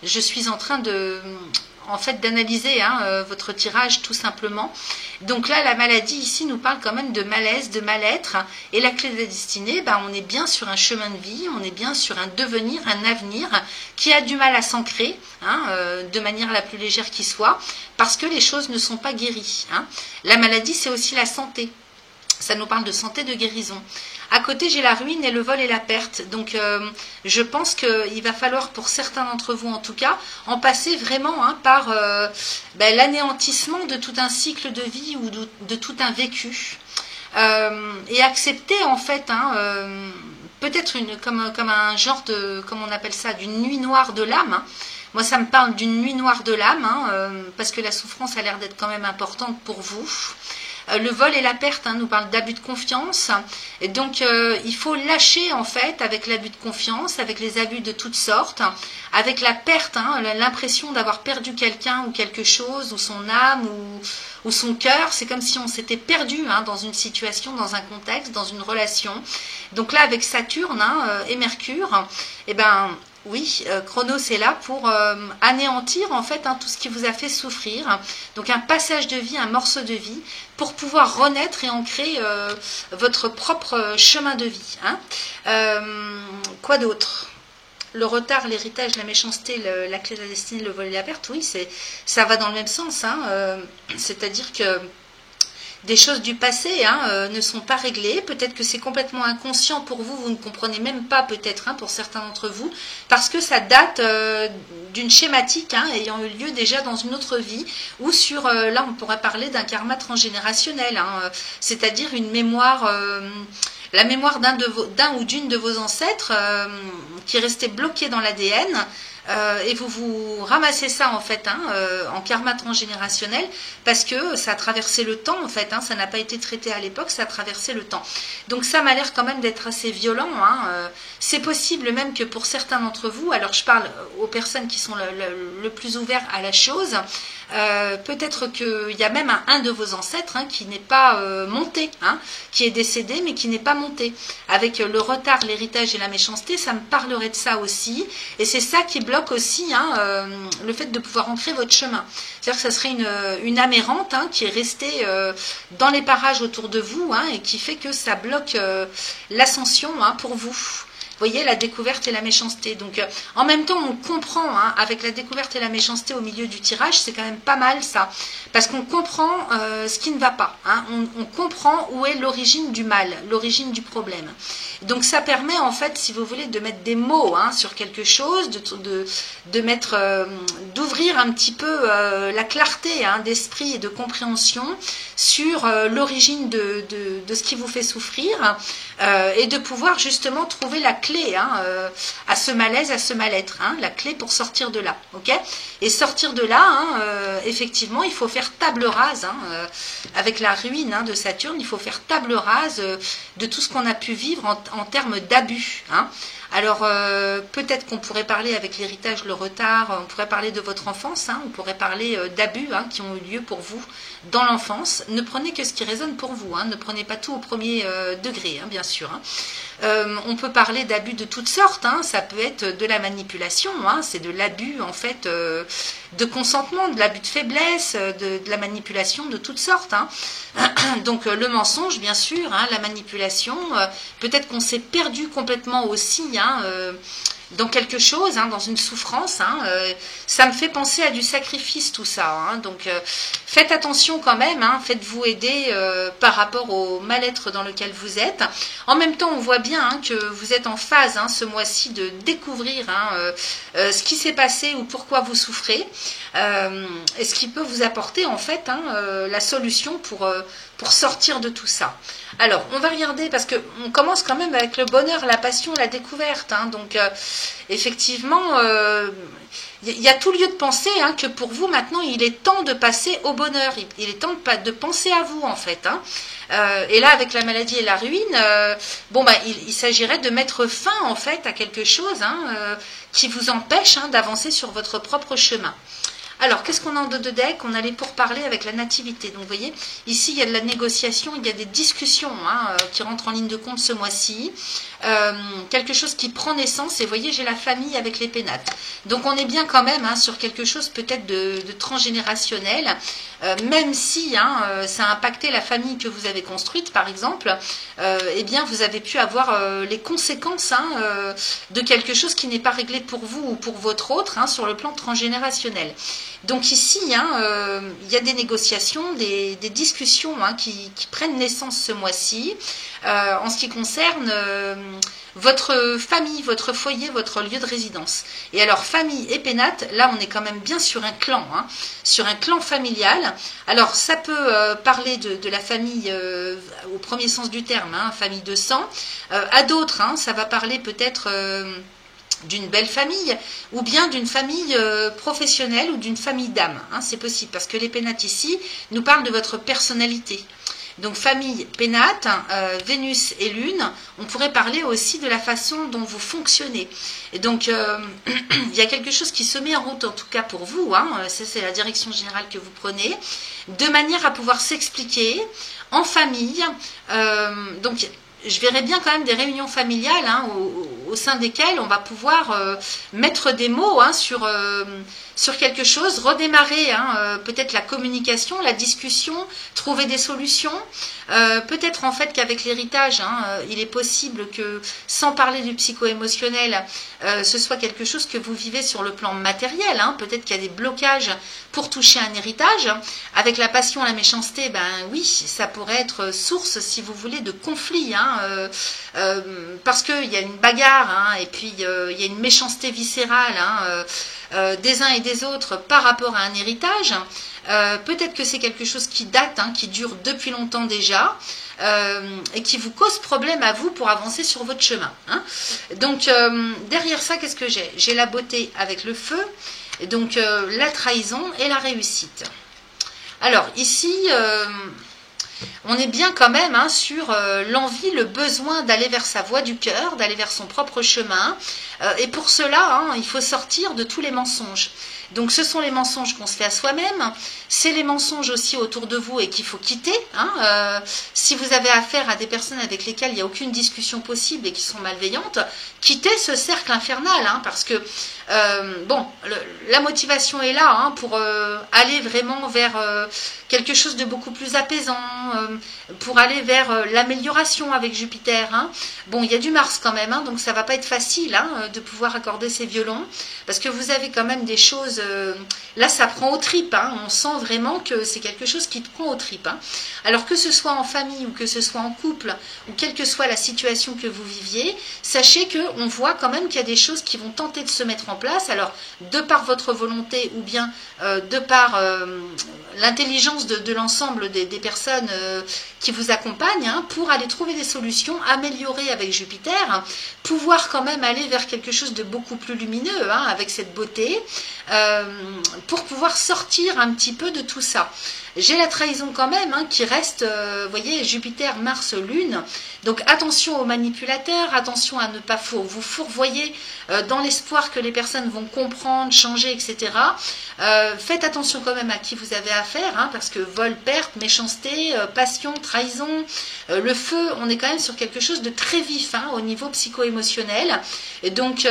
Je suis en train d'analyser votre tirage tout simplement. Donc là, la maladie ici nous parle quand même de malaise, de mal-être, et la clé de la destinée, on est bien sur un chemin de vie, on est bien sur un devenir, un avenir qui a du mal à s'ancrer, de manière la plus légère qui soit, parce que les choses ne sont pas guéries. La maladie, c'est aussi la santé. Ça nous parle de santé, de guérison. À côté, j'ai la ruine et le vol et la perte. Donc, je pense qu'il va falloir, pour certains d'entre vous en tout cas, en passer vraiment par l'anéantissement de tout un cycle de vie ou de tout un vécu. Et accepter, en fait, peut-être comme un genre de, comme on appelle ça, d'une nuit noire de l'âme. Moi, ça me parle d'une nuit noire de l'âme, parce que la souffrance a l'air d'être quand même importante pour vous. Le vol et la perte nous parle d'abus de confiance. Et donc, il faut lâcher, en fait, avec l'abus de confiance, avec les abus de toutes sortes, avec la perte, l'impression d'avoir perdu quelqu'un ou quelque chose, ou son âme, ou son cœur. C'est comme si on s'était perdu dans une situation, dans un contexte, dans une relation. Donc là, avec Saturne et Mercure, eh ben... oui, Chronos est là pour anéantir en fait tout ce qui vous a fait souffrir. Donc un passage de vie, un morceau de vie, pour pouvoir renaître et ancrer votre propre chemin de vie. Quoi d'autre? Le retard, l'héritage, la méchanceté, la clé de la destinée, le vol et la perte, oui, ça va dans le même sens. C'est-à-dire que des choses du passé ne sont pas réglées. Peut-être que c'est complètement inconscient pour vous, vous ne comprenez même pas peut-être pour certains d'entre vous, parce que ça date d'une schématique ayant eu lieu déjà dans une autre vie, ou sur, là on pourrait parler d'un karma transgénérationnel, c'est-à-dire une mémoire... la mémoire d'un ou d'une de vos ancêtres qui est restée bloquée dans l'ADN, et vous ramassez ça en fait en karma transgénérationnel, parce que ça a traversé le temps en fait, ça n'a pas été traité à l'époque, ça a traversé le temps. Donc ça m'a l'air quand même d'être assez violent. C'est possible même que pour certains d'entre vous, alors je parle aux personnes qui sont le plus ouverts à la chose, peut-être qu'il y a même un de vos ancêtres qui n'est pas monté, qui est décédé mais qui n'est pas monté. Avec le retard, l'héritage et la méchanceté, ça me parlerait de ça aussi, et c'est ça qui bloque aussi le fait de pouvoir ancrer votre chemin. C'est-à-dire que ça serait une âme errante qui est restée dans les parages autour de vous et qui fait que ça bloque l'ascension pour vous. Vous voyez, la découverte et la méchanceté. Donc, en même temps, on comprend, avec la découverte et la méchanceté au milieu du tirage, c'est quand même pas mal ça. Parce qu'on comprend ce qui ne va pas. On comprend où est l'origine du mal, l'origine du problème. Donc, ça permet, en fait, si vous voulez, de mettre des mots sur quelque chose, d'ouvrir un petit peu la clarté d'esprit et de compréhension sur l'origine de ce qui vous fait souffrir, et de pouvoir justement trouver la clé à ce malaise, à ce mal-être, la clé pour sortir de là, ok? Et sortir de là, effectivement, il faut faire table rase, avec la ruine de Saturne, il faut faire table rase de tout ce qu'on a pu vivre en termes d'abus. Alors, peut-être qu'on pourrait parler avec l'héritage, le retard, on pourrait parler de votre enfance, on pourrait parler d'abus qui ont eu lieu pour vous dans l'enfance. Ne prenez que ce qui résonne pour vous, ne prenez pas tout au premier degré, bien sûr. On peut parler d'abus de toutes sortes, ça peut être de la manipulation, c'est de l'abus en fait de consentement, de l'abus de faiblesse, de la manipulation de toutes sortes. Donc le mensonge, bien sûr, la manipulation, peut-être qu'on s'est perdu complètement aussi dans quelque chose, dans une souffrance. Ça me fait penser à du sacrifice tout ça. Donc faites attention quand même, faites-vous aider par rapport au mal-être dans lequel vous êtes. En même temps, on voit bien que vous êtes en phase ce mois-ci de découvrir ce qui s'est passé ou pourquoi vous souffrez, et ce qui peut vous apporter en fait la solution pour sortir de tout ça. Alors, on va regarder, parce qu'on commence quand même avec le bonheur, la passion, la découverte. Donc, effectivement, il y a tout lieu de penser que pour vous, maintenant, il est temps de passer au bonheur. Il est temps de penser à vous, en fait. Et là, avec la maladie et la ruine, il s'agirait de mettre fin, en fait, à quelque chose qui vous empêche d'avancer sur votre propre chemin. Alors, qu'est-ce qu'on a en dos de deck? On allait pour parler avec la nativité. Donc, vous voyez, ici, il y a de la négociation, il y a des discussions qui rentrent en ligne de compte ce mois-ci. Quelque chose qui prend naissance. Et vous voyez, j'ai la famille avec les pénates. Donc, on est bien quand même sur quelque chose peut-être de transgénérationnel. Même si ça a impacté la famille que vous avez construite, par exemple, eh bien, vous avez pu avoir les conséquences de quelque chose qui n'est pas réglé pour vous ou pour votre autre sur le plan transgénérationnel. Donc ici, il y a des négociations, des discussions qui prennent naissance ce mois-ci en ce qui concerne votre famille, votre foyer, votre lieu de résidence. Et alors famille et pénate, là on est quand même bien sur un clan, sur un clan familial. Alors ça peut parler de la famille au premier sens du terme, famille de sang. À d'autres, ça va parler peut-être d'une belle famille ou bien d'une famille professionnelle ou d'une famille d'âme. C'est possible parce que les pénates ici nous parlent de votre personnalité. Donc famille pénate, Vénus et Lune, on pourrait parler aussi de la façon dont vous fonctionnez. Et donc il y a quelque chose qui se met en route en tout cas pour vous, ça c'est la direction générale que vous prenez, de manière à pouvoir s'expliquer en famille. Donc je verrai bien quand même des réunions familiales au sein desquelles on va pouvoir mettre des mots sur quelque chose, redémarrer peut-être la communication, la discussion, trouver des solutions. Peut-être en fait qu'avec l'héritage, il est possible que, sans parler du psycho-émotionnel, ce soit quelque chose que vous vivez sur le plan matériel. Peut-être qu'il y a des blocages pour toucher un héritage. Avec la passion, la méchanceté, oui, ça pourrait être source, si vous voulez, de conflits. Parce qu'il y a une bagarre, et puis il y a une méchanceté viscérale des uns et des autres par rapport à un héritage. Peut-être que c'est quelque chose qui date, qui dure depuis longtemps déjà, et qui vous cause problème à vous pour avancer sur votre chemin. Donc derrière ça, qu'est-ce que j'ai? J'ai la beauté avec le feu, et donc la trahison et la réussite. Alors ici, on est bien quand même sur l'envie, le besoin d'aller vers sa voie du cœur, d'aller vers son propre chemin. Et pour cela, il faut sortir de tous les mensonges. Donc ce sont les mensonges qu'on se fait à soi-même, c'est les mensonges aussi autour de vous et qu'il faut quitter. Si vous avez affaire à des personnes avec lesquelles il n'y a aucune discussion possible et qui sont malveillantes, quittez ce cercle infernal, parce que la motivation est là pour aller vraiment vers quelque chose de beaucoup plus apaisant, pour aller vers l'amélioration avec Jupiter. Bon, il y a du Mars quand même, donc ça va pas être facile de pouvoir accorder ces violons, parce que vous avez quand même des choses, là ça prend aux tripes, on sent vraiment que c'est quelque chose qui te prend aux tripes. Alors que ce soit en famille ou que ce soit en couple, ou quelle que soit la situation que vous viviez, sachez qu'on voit quand même qu'il y a des choses qui vont tenter de se mettre en place, alors de par votre volonté ou bien de par l'intelligence de l'ensemble des personnes qui vous accompagnent, pour aller trouver des solutions, améliorer avec Jupiter, pouvoir quand même aller vers quelque chose de beaucoup plus lumineux, avec cette beauté, pour pouvoir sortir un petit peu de tout ça. J'ai la trahison quand même qui reste, vous voyez, Jupiter, Mars, Lune. Donc attention aux manipulateurs, attention à ne pas vous fourvoyer dans l'espoir que les personnes vont comprendre, changer, etc. Faites attention quand même à qui vous avez affaire, parce que vol, perte, méchanceté, passion, trahison, le feu, on est quand même sur quelque chose de très vif au niveau psycho-émotionnel. Et donc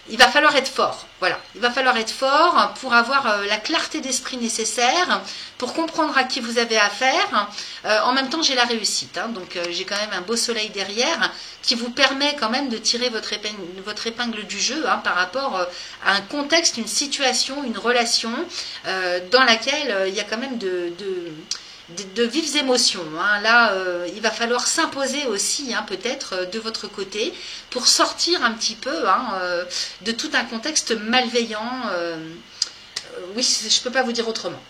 il va falloir être fort, voilà. Il va falloir être fort pour avoir la clarté d'esprit nécessaire, pour comprendre à qui vous avez affaire. En même temps, j'ai la réussite, donc j'ai quand même un beau soleil derrière qui vous permet quand même de tirer votre épingle du jeu par rapport à un contexte, une situation, une relation dans laquelle il y a quand même de vives émotions. Là, il va falloir s'imposer aussi, peut-être, de votre côté, pour sortir un petit peu de tout un contexte malveillant. Oui, je ne peux pas vous dire autrement.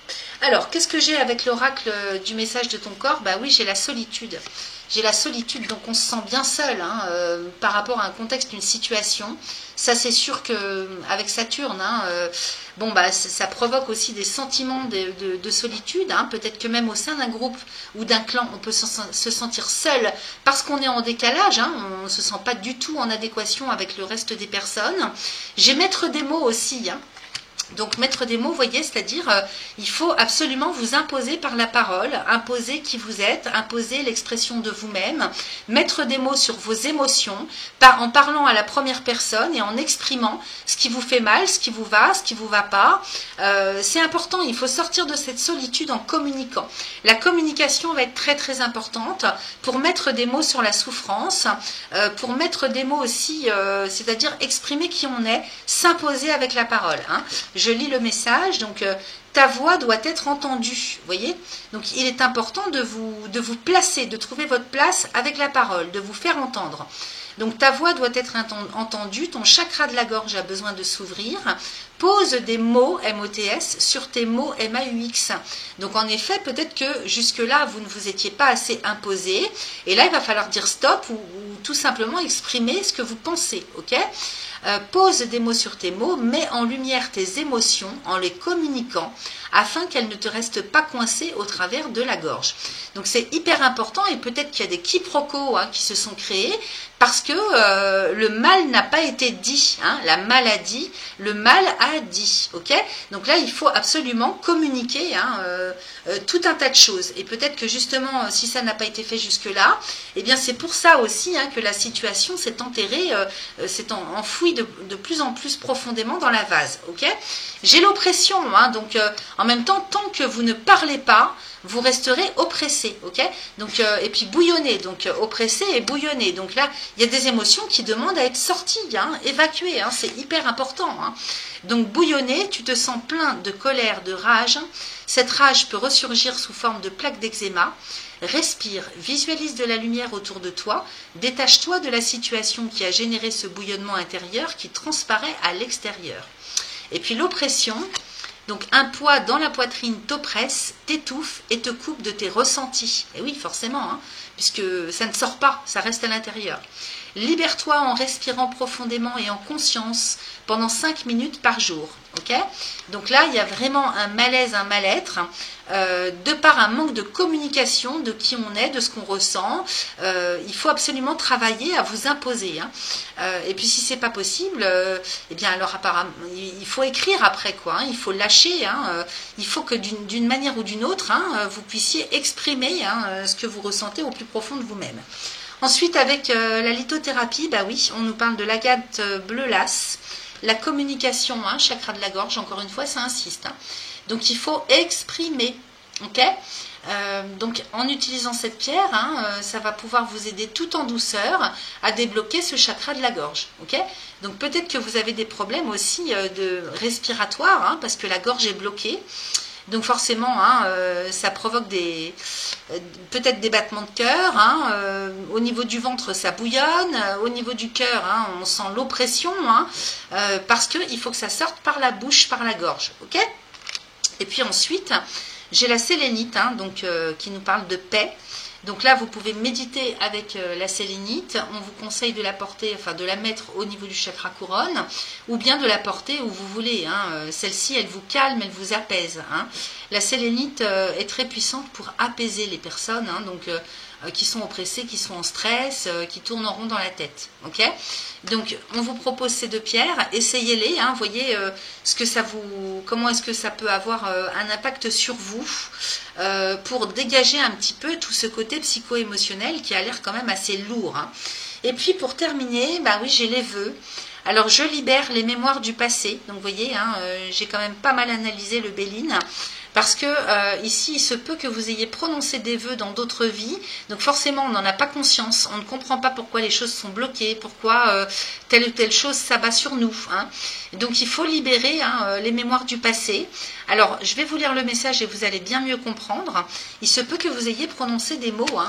Alors, qu'est-ce que j'ai avec l'oracle du message de ton corps? Oui, j'ai la solitude. J'ai la solitude, donc on se sent bien seul par rapport à un contexte, une situation. Ça, c'est sûr qu'avec Saturne, ça provoque aussi des sentiments de solitude. Peut-être que même au sein d'un groupe ou d'un clan, on peut se sentir seul parce qu'on est en décalage. On ne se sent pas du tout en adéquation avec le reste des personnes. J'ai maître des mots aussi. Donc mettre des mots, vous voyez, c'est-à-dire il faut absolument vous imposer par la parole, imposer qui vous êtes, imposer l'expression de vous-même, mettre des mots sur vos émotions, en parlant à la première personne et en exprimant ce qui vous fait mal, ce qui vous va pas. C'est important, il faut sortir de cette solitude en communiquant. La communication va être très très importante pour mettre des mots sur la souffrance, pour mettre des mots aussi, c'est-à-dire exprimer qui on est, s'imposer avec la parole. je lis le message, donc ta voix doit être entendue, vous voyez. Donc il est important de vous placer, de trouver votre place avec la parole, de vous faire entendre. Donc ta voix doit être entendue, ton chakra de la gorge a besoin de s'ouvrir. Pose des mots M-O-T-S sur tes mots M-A-U-X. Donc en effet, peut-être que jusque-là, vous ne vous étiez pas assez imposé. Et là, il va falloir dire stop ou tout simplement exprimer ce que vous pensez. Ok ? Pose des mots sur tes mots, mets en lumière tes émotions en les communiquant afin qu'elles ne te restent pas coincées au travers de la gorge. Donc c'est hyper important et peut-être qu'il y a des quiproquos qui se sont créés parce que le mal n'a pas été dit, la maladie, le mal a dit, ok. Donc là il faut absolument communiquer tout un tas de choses et peut-être que justement si ça n'a pas été fait jusque-là, eh bien c'est pour ça aussi que la situation s'est enterrée, s'est enfouie de plus en plus profondément dans la vase, ok. J'ai l'oppression, donc en même temps, tant que vous ne parlez pas, vous resterez oppressé, ok. Donc et puis bouillonné, donc oppressé et bouillonné. Donc là, il y a des émotions qui demandent à être sorties, évacuées, c'est hyper important. Donc bouillonné, tu te sens plein de colère, de rage. Cette rage peut ressurgir sous forme de plaques d'eczéma. Respire, visualise de la lumière autour de toi, détache-toi de la situation qui a généré ce bouillonnement intérieur qui transparaît à l'extérieur. Et puis l'oppression, donc un poids dans la poitrine t'oppresse, t'étouffe et te coupe de tes ressentis. Et oui, forcément, puisque ça ne sort pas, ça reste à l'intérieur. Libère-toi en respirant profondément et en conscience pendant 5 minutes par jour. Okay, donc là, il y a vraiment un malaise, un mal-être, de par un manque de communication de qui on est, de ce qu'on ressent. Il faut absolument travailler à vous imposer. Et puis si c'est pas possible, eh bien alors apparemment, il faut écrire après quoi. Il faut lâcher. Il faut que d'une manière ou d'une autre, vous puissiez exprimer ce que vous ressentez au plus profond de vous-même. Ensuite, avec la lithothérapie, bah oui, on nous parle de l'agate bleu lasse. La communication, chakra de la gorge, encore une fois, ça insiste. Donc, il faut exprimer. Ok. Donc, en utilisant cette pierre, ça va pouvoir vous aider tout en douceur à débloquer ce chakra de la gorge. Ok. Donc, peut-être que vous avez des problèmes aussi de respiratoire, parce que la gorge est bloquée. Donc forcément, ça provoque peut-être des battements de cœur. Au niveau du ventre, ça bouillonne. Au niveau du cœur, on sent l'oppression. Parce qu'il faut que ça sorte par la bouche, par la gorge. Ok. Et puis ensuite, j'ai la sélénite, qui nous parle de paix. Donc là, vous pouvez méditer avec la sélénite. On vous conseille de la porter, de la mettre au niveau du chakra couronne, ou bien de la porter où vous voulez. Celle-ci, elle vous calme, elle vous apaise. La sélénite est très puissante pour apaiser les personnes, qui sont oppressées, qui sont en stress, qui tournent en rond dans la tête. Ok. Donc, on vous propose ces 2 pierres. Essayez-les. Voyez comment est-ce que ça peut avoir un impact sur vous pour dégager un petit peu tout ce côté psycho-émotionnel qui a l'air quand même assez lourd. Et puis, pour terminer, oui, j'ai les vœux. Alors, je libère les mémoires du passé. Donc, vous voyez, j'ai quand même pas mal analysé le Béline. Parce que ici, il se peut que vous ayez prononcé des vœux dans d'autres vies. Donc forcément, on n'en a pas conscience. On ne comprend pas pourquoi les choses sont bloquées, pourquoi telle ou telle chose s'abat sur nous. Donc il faut libérer les mémoires du passé. Alors, je vais vous lire le message et vous allez bien mieux comprendre. Il se peut que vous ayez prononcé des mots,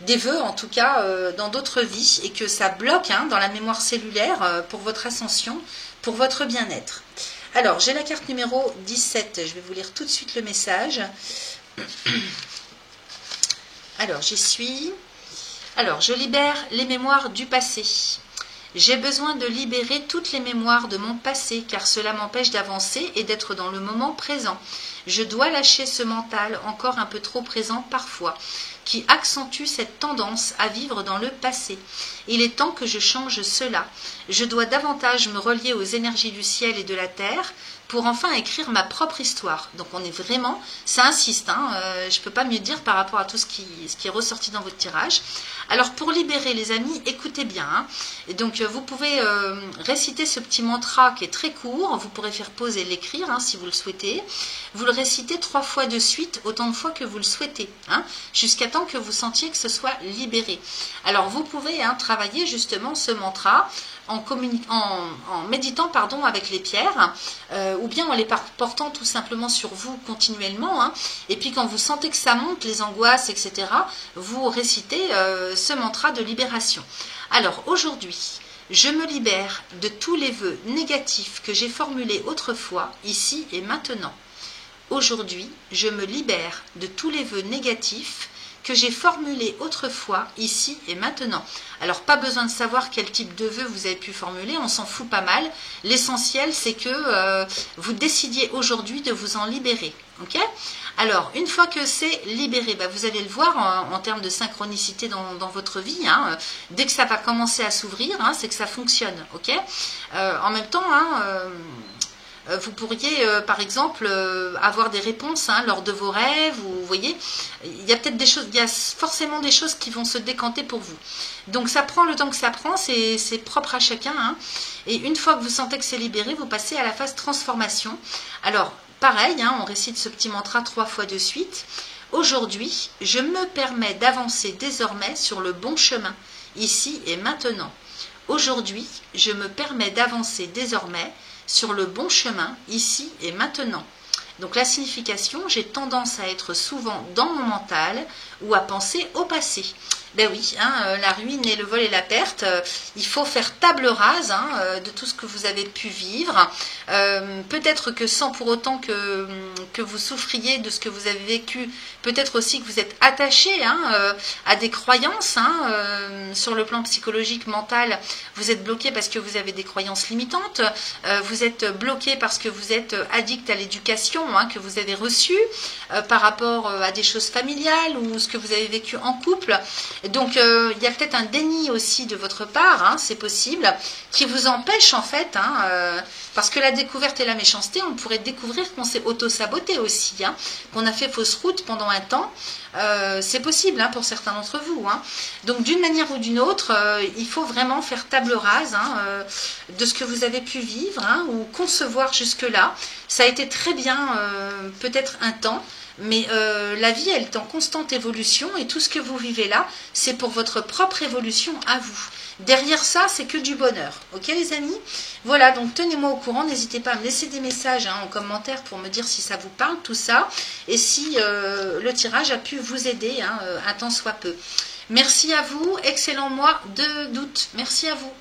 des vœux en tout cas, dans d'autres vies, et que ça bloque dans la mémoire cellulaire pour votre ascension, pour votre bien-être. Alors, j'ai la carte numéro 17. Je vais vous lire tout de suite le message. Alors, j'y suis. Alors, je libère les mémoires du passé. J'ai besoin de libérer toutes les mémoires de mon passé, car cela m'empêche d'avancer et d'être dans le moment présent. Je dois lâcher ce mental encore un peu trop présent parfois, qui accentue cette tendance à vivre dans le passé. Il est temps que je change cela. Je dois davantage me relier aux énergies du ciel et de la terre pour enfin écrire ma propre histoire. Donc on est vraiment, ça insiste, je ne peux pas mieux dire par rapport à tout ce qui est ressorti dans votre tirage. Alors pour libérer les amis, écoutez bien. Et donc vous pouvez réciter ce petit mantra qui est très court, vous pourrez faire pause et l'écrire si vous le souhaitez. Vous le récitez 3 fois de suite, autant de fois que vous le souhaitez, jusqu'à temps que vous sentiez que ce soit libéré. Alors vous pouvez travailler justement ce mantra en méditant pardon, avec les pierres, ou bien en les portant tout simplement sur vous continuellement. Hein. Et puis quand vous sentez que ça monte, les angoisses, etc., vous récitez ce mantra de libération. Alors aujourd'hui, je me libère de tous les vœux négatifs que j'ai formulés autrefois, ici et maintenant. Aujourd'hui, je me libère de tous les vœux négatifs que j'ai formulés autrefois, ici et maintenant. Alors, pas besoin de savoir quel type de vœux vous avez pu formuler, on s'en fout pas mal. L'essentiel, c'est que vous décidiez aujourd'hui de vous en libérer. Ok ? Alors, une fois que c'est libéré, vous allez le voir en termes de synchronicité dans votre vie. Hein, dès que ça va commencer à s'ouvrir, hein, c'est que ça fonctionne. Ok ? En même temps, vous pourriez, par exemple, avoir des réponses lors de vos rêves. Vous voyez, il y a peut-être des choses, il y a forcément des choses qui vont se décanter pour vous. Donc, ça prend le temps que ça prend, c'est propre à chacun. Hein, et une fois que vous sentez que c'est libéré, vous passez à la phase transformation. Alors, pareil, hein, on récite ce petit mantra 3 fois de suite. Aujourd'hui, je me permets d'avancer désormais sur le bon chemin, ici et maintenant. Aujourd'hui, je me permets d'avancer désormais sur le bon chemin, ici et maintenant. Donc la signification, j'ai tendance à être souvent dans mon mental ou à penser au passé. Ben oui, hein, la ruine et le vol et la perte, il faut faire table rase de tout ce que vous avez pu vivre. Peut-être que sans pour autant que vous souffriez de ce que vous avez vécu, peut-être aussi que vous êtes attaché à des croyances sur le plan psychologique, mental. Vous êtes bloqué parce que vous avez des croyances limitantes. Vous êtes bloqué parce que vous êtes addict à l'éducation que vous avez reçue par rapport à des choses familiales ou ce que vous avez vécu en couple. Donc, il y a peut-être un déni aussi de votre part, c'est possible, qui vous empêche en fait, parce que la découverte et la méchanceté, on pourrait découvrir qu'on s'est auto-saboté aussi, qu'on a fait fausse route pendant un temps. C'est possible pour certains d'entre vous. Donc, d'une manière ou d'une autre, il faut vraiment faire table rase de ce que vous avez pu vivre ou concevoir jusque-là. Ça a été très bien, peut-être un temps. Mais la vie, elle est en constante évolution et tout ce que vous vivez là, c'est pour votre propre évolution à vous. Derrière ça, c'est que du bonheur. Ok les amis? Voilà, donc tenez-moi au courant. N'hésitez pas à me laisser des messages en commentaire pour me dire si ça vous parle, tout ça. Et si le tirage a pu vous aider un tant soit peu. Merci à vous. Excellent mois d'août. Merci à vous.